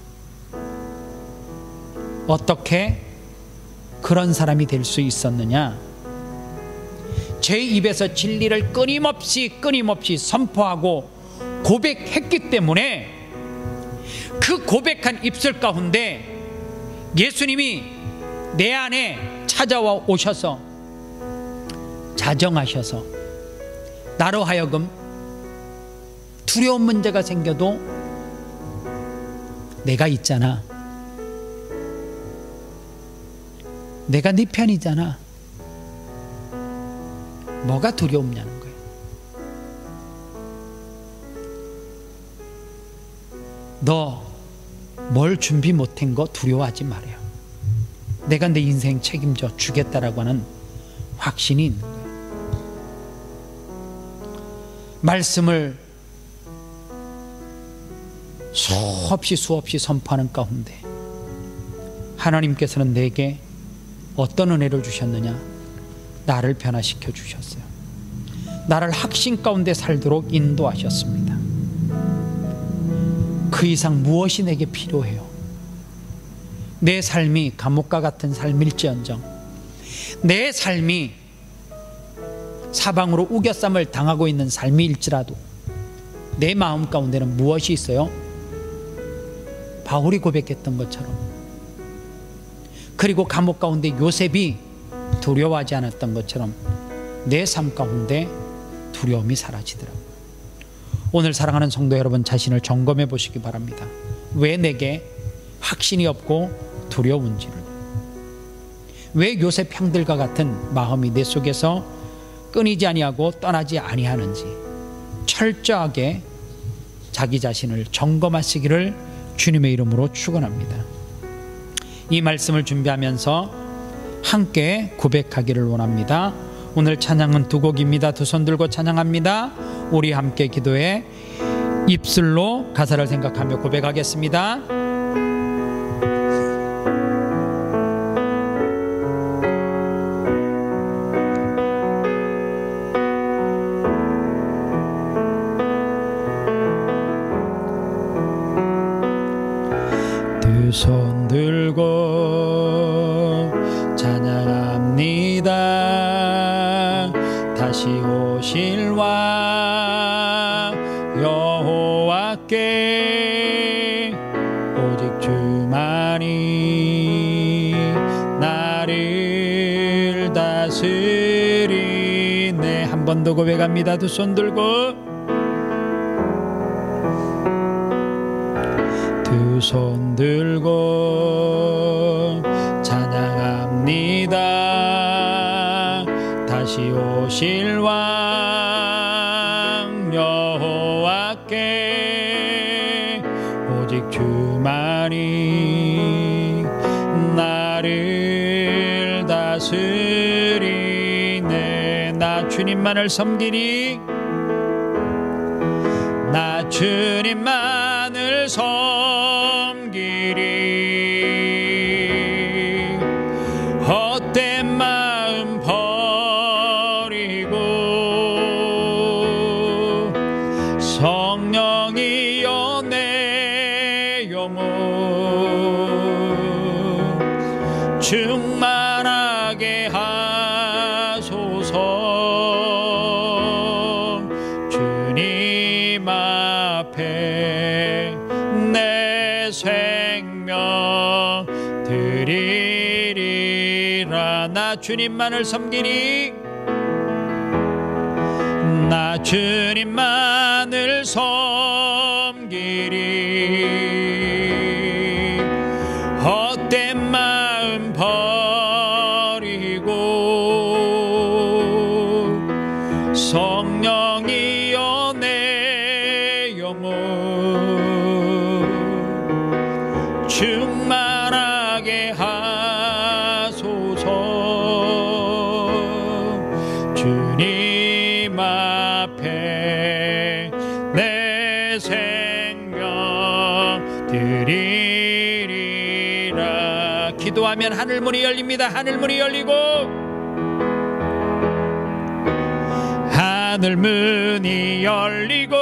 어떻게 그런 사람이 될 수 있었느냐? 제 입에서 진리를 끊임없이 선포하고 고백했기 때문에 그 고백한 입술 가운데 예수님이 내 안에 찾아와 오셔서 자정하셔서 나로 하여금 두려운 문제가 생겨도 내가 있잖아, 내가 네 편이잖아, 뭐가 두려움냐는 거예요. 너 뭘 준비 못한 거 두려워하지 말아요. 내가 내 인생 책임져 주겠다라고 하는 확신이 있는 거예요. 말씀을 수없이 선포하는 가운데 하나님께서는 내게 어떤 은혜를 주셨느냐? 나를 변화시켜 주셨어요. 나를 확신 가운데 살도록 인도하셨습니다. 그 이상 무엇이 내게 필요해요? 내 삶이 감옥과 같은 삶일지언정, 내 삶이 사방으로 우겨쌈을 당하고 있는 삶일지라도 내 마음 가운데는 무엇이 있어요? 바울이 고백했던 것처럼, 그리고 감옥 가운데 요셉이 두려워하지 않았던 것처럼 내 삶 가운데 두려움이 사라지더라고요. 오늘 사랑하는 성도 여러분, 자신을 점검해 보시기 바랍니다. 왜 내게 확신이 없고 두려운지를, 왜 요셉 형들과 같은 마음이 내 속에서 끊이지 아니하고 떠나지 아니하는지 철저하게 자기 자신을 점검하시기를 주님의 이름으로 축원합니다. 이 말씀을 준비하면서 함께 고백하기를 원합니다. 오늘 찬양은 두 곡입니다. 두 손 들고 찬양합니다. 우리 함께 기도해 입술로 가사를 생각하며 고백하겠습니다. 두 손 들고 찬양합니다. 다시 오실 왕 여호와께 오직 주만이 나를 다스리네. 한 번 더 고백합니다. 두 손 들고, 두 손 들고 찬양합니다. 다시 오실 왕 밖에 오직 주만이 나를 다스리네. 나 주님만을 섬기리. 나 주님만을 섬기리. 헛된 마음 버리고 성령이여 내 영혼 충만하게 하소서. 주님 앞에 내 생명 드리리라. 나 주님만을 섬기리. 나 주님만을 섬기리. 헛된 마음 버리고 성령이여 내 영혼 충만하게 하소서. 주님 앞에 내 생명 드리리라. 기도하면 하늘문이 열립니다. 하늘문이 열리고 하늘문이 열리고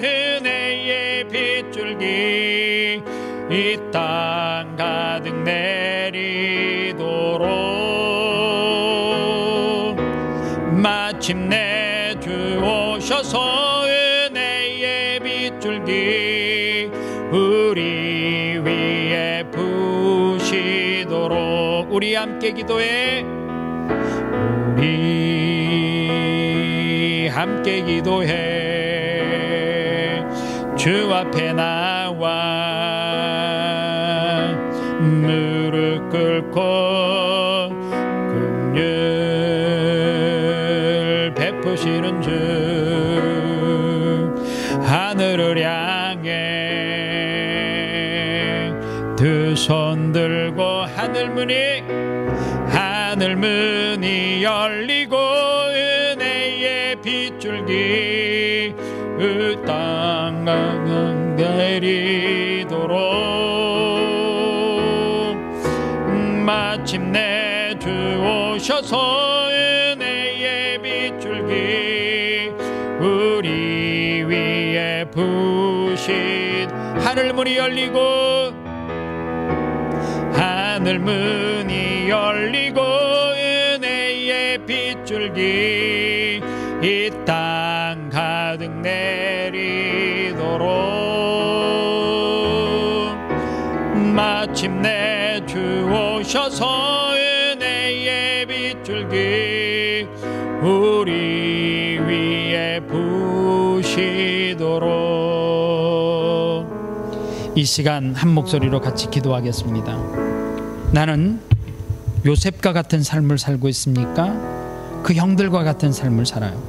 은혜의 빗줄기 이 땅 가득 내리도록 마침내 주 오셔서 은혜의 빗줄기 우리 위에 부시도록. 우리 함께 기도해. 우리 함께 기도해. 주 앞에 나와 무릎 꿇고 긍휼 베푸시는 주 하늘을 향해 두 손 들고 하늘문이 열리고 은혜의 빗줄기 그 땅 내리도록 마침내 주 오셔서 은혜의 빗줄기 우리 위에 부신 하늘문이 열리고 하늘문이 열리고 은혜의 빗줄기 이 땅 가득 내리도록 마침내 주 오셔서 은혜의 빗줄기 우리 위에 부시도록. 이 시간 한 목소리로 같이 기도하겠습니다. 나는 요셉과 같은 삶을 살고 있습니까? 그 형들과 같은 삶을 살아요.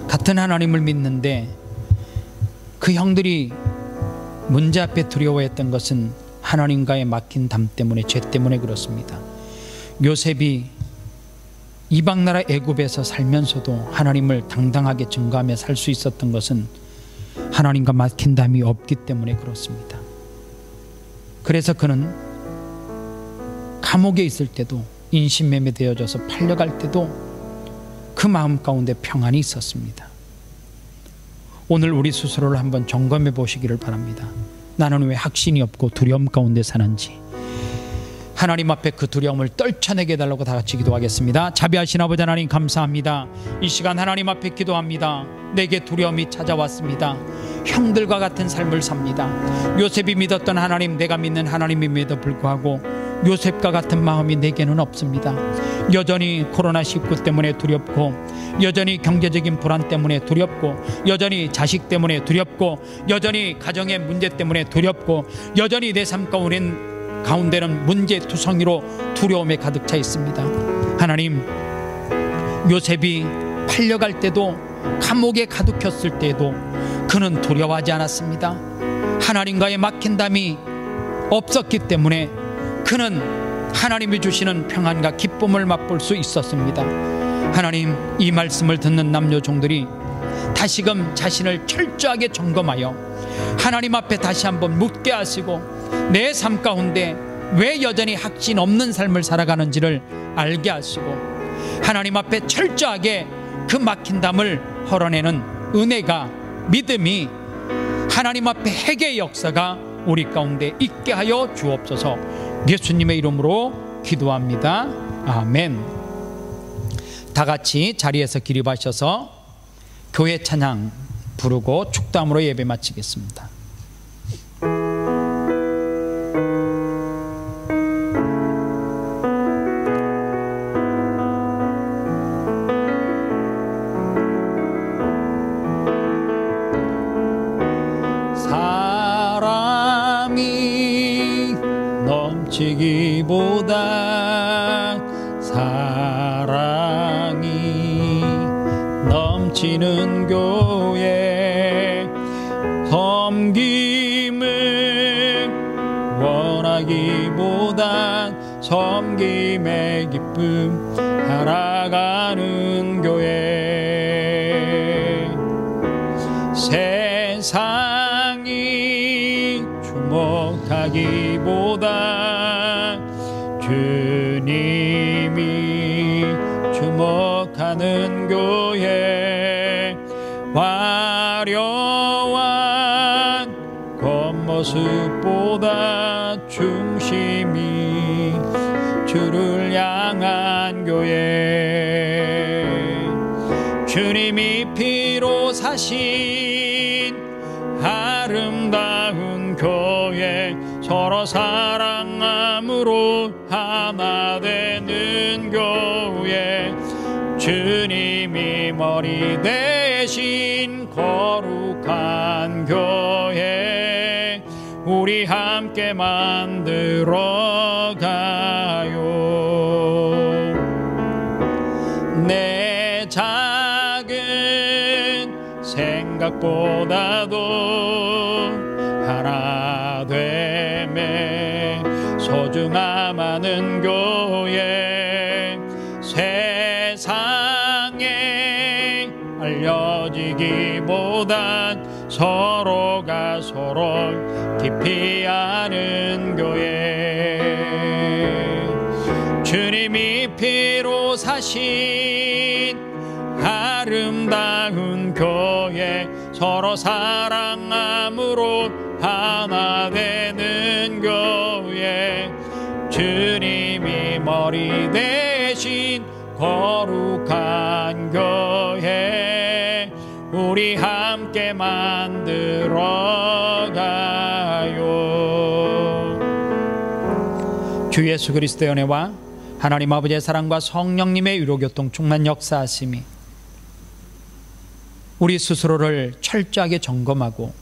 같은 하나님을 믿는데 그 형들이 문제 앞에 두려워했던 것은 하나님과의 막힌 담 때문에, 죄 때문에 그렇습니다. 요셉이 이방 나라 애굽에서 살면서도 하나님을 당당하게 증거하며 살 수 있었던 것은 하나님과 막힌 담이 없기 때문에 그렇습니다. 그래서 그는 감옥에 있을 때도, 인신매매 되어져서 팔려갈 때도 그 마음 가운데 평안이 있었습니다. 오늘 우리 스스로를 한번 점검해 보시기를 바랍니다. 나는 왜 확신이 없고 두려움 가운데 사는지. 하나님 앞에 그 두려움을 떨쳐내게 해달라고 다 같이 기도하겠습니다. 자비하신 아버지 하나님, 감사합니다. 이 시간 하나님 앞에 기도합니다. 내게 두려움이 찾아왔습니다. 형들과 같은 삶을 삽니다. 요셉이 믿었던 하나님, 내가 믿는 하나님임에도 불구하고 요셉과 같은 마음이 내게는 없습니다. 여전히 코로나19 때문에 두렵고, 여전히 경제적인 불안 때문에 두렵고, 여전히 자식 때문에 두렵고, 여전히 가정의 문제 때문에 두렵고, 여전히 내 삶 가운데는 문제투성이로 두려움에 가득 차 있습니다. 하나님, 요셉이 팔려갈 때도 감옥에 가두켰을 때에도 그는 두려워하지 않았습니다. 하나님과의 막힌담이 없었기 때문에 그는 하나님이 주시는 평안과 기쁨을 맛볼 수 있었습니다. 하나님, 이 말씀을 듣는 남녀 종들이 다시금 자신을 철저하게 점검하여 하나님 앞에 다시 한번 묻게 하시고 내 삶 가운데 왜 여전히 확신 없는 삶을 살아가는지를 알게 하시고 하나님 앞에 철저하게 그 막힌 담을 헐어내는 은혜가, 믿음이, 하나님 앞에 회개의 역사가 우리 가운데 있게 하여 주옵소서. 예수님의 이름으로 기도합니다. 아멘. 다 같이 자리에서 기립하셔서 교회 찬양 부르고 축도함으로 예배 마치겠습니다. 사랑이 넘치기보다 사랑이 넘치는 교회, 섬김을 원하기보단 섬김의 기쁨 알아가는 교회, 세상이 주목하기보다 주님이 주목하는 교회, 화려한 겉모습보다 중심이 주를 향한 교회, 주님이 피로 사신 아름다운 교회, 서로 사랑함으로 하나 되는 교회, 주님이 머리 대신 거룩한 교회, 우리 함께 만들어 가요. 내 작은 생각보다도 하나 됨에 소중함하는 교회, 세상에 알려지기보단 서로가 서로 깊이 아는 교회, 주님이 피로 사신 아름다운 교회, 서로 사랑함으로 하나 되는 교회, 주님이 머리 대신 거룩한 교회, 우리 함께 만들어 가요. 주 예수 그리스도의 은혜와 하나님 아버지의 사랑과 성령님의 위로교통 충만 역사하심이 우리 스스로를 철저하게 점검하고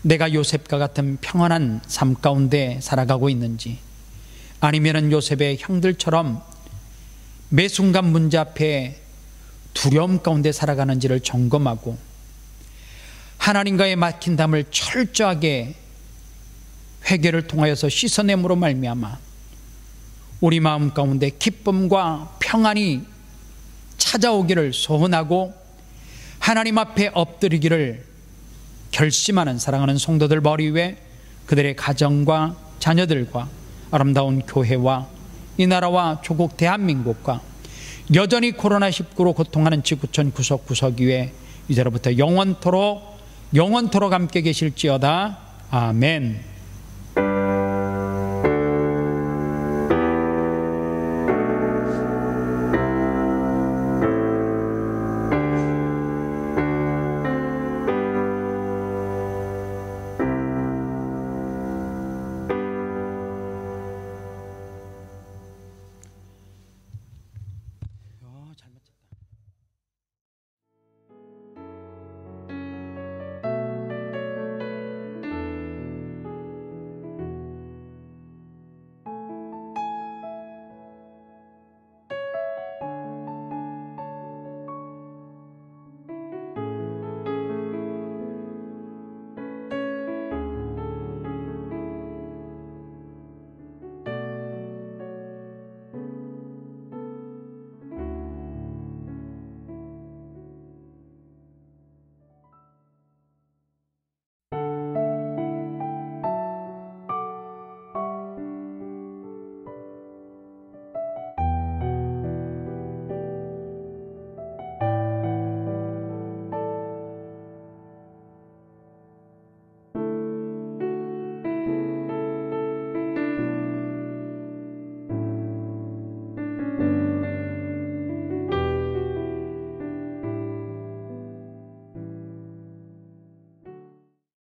내가 요셉과 같은 평안한 삶 가운데 살아가고 있는지, 아니면은 요셉의 형들처럼 매 순간 문제 앞에 두려움 가운데 살아가는지를 점검하고 하나님과의 막힌 담을 철저하게 회개를 통하여서 씻어냄으로 말미암아 우리 마음 가운데 기쁨과 평안이 찾아오기를 소원하고 하나님 앞에 엎드리기를 결심하는 사랑하는 성도들 머리 위에 그들의 가정과 자녀들과 아름다운 교회와 이 나라와 조국 대한민국과 여전히 코로나19로 고통하는 지구촌 구석구석 위에 이제로부터 영원토록 함께 계실지어다. 아멘.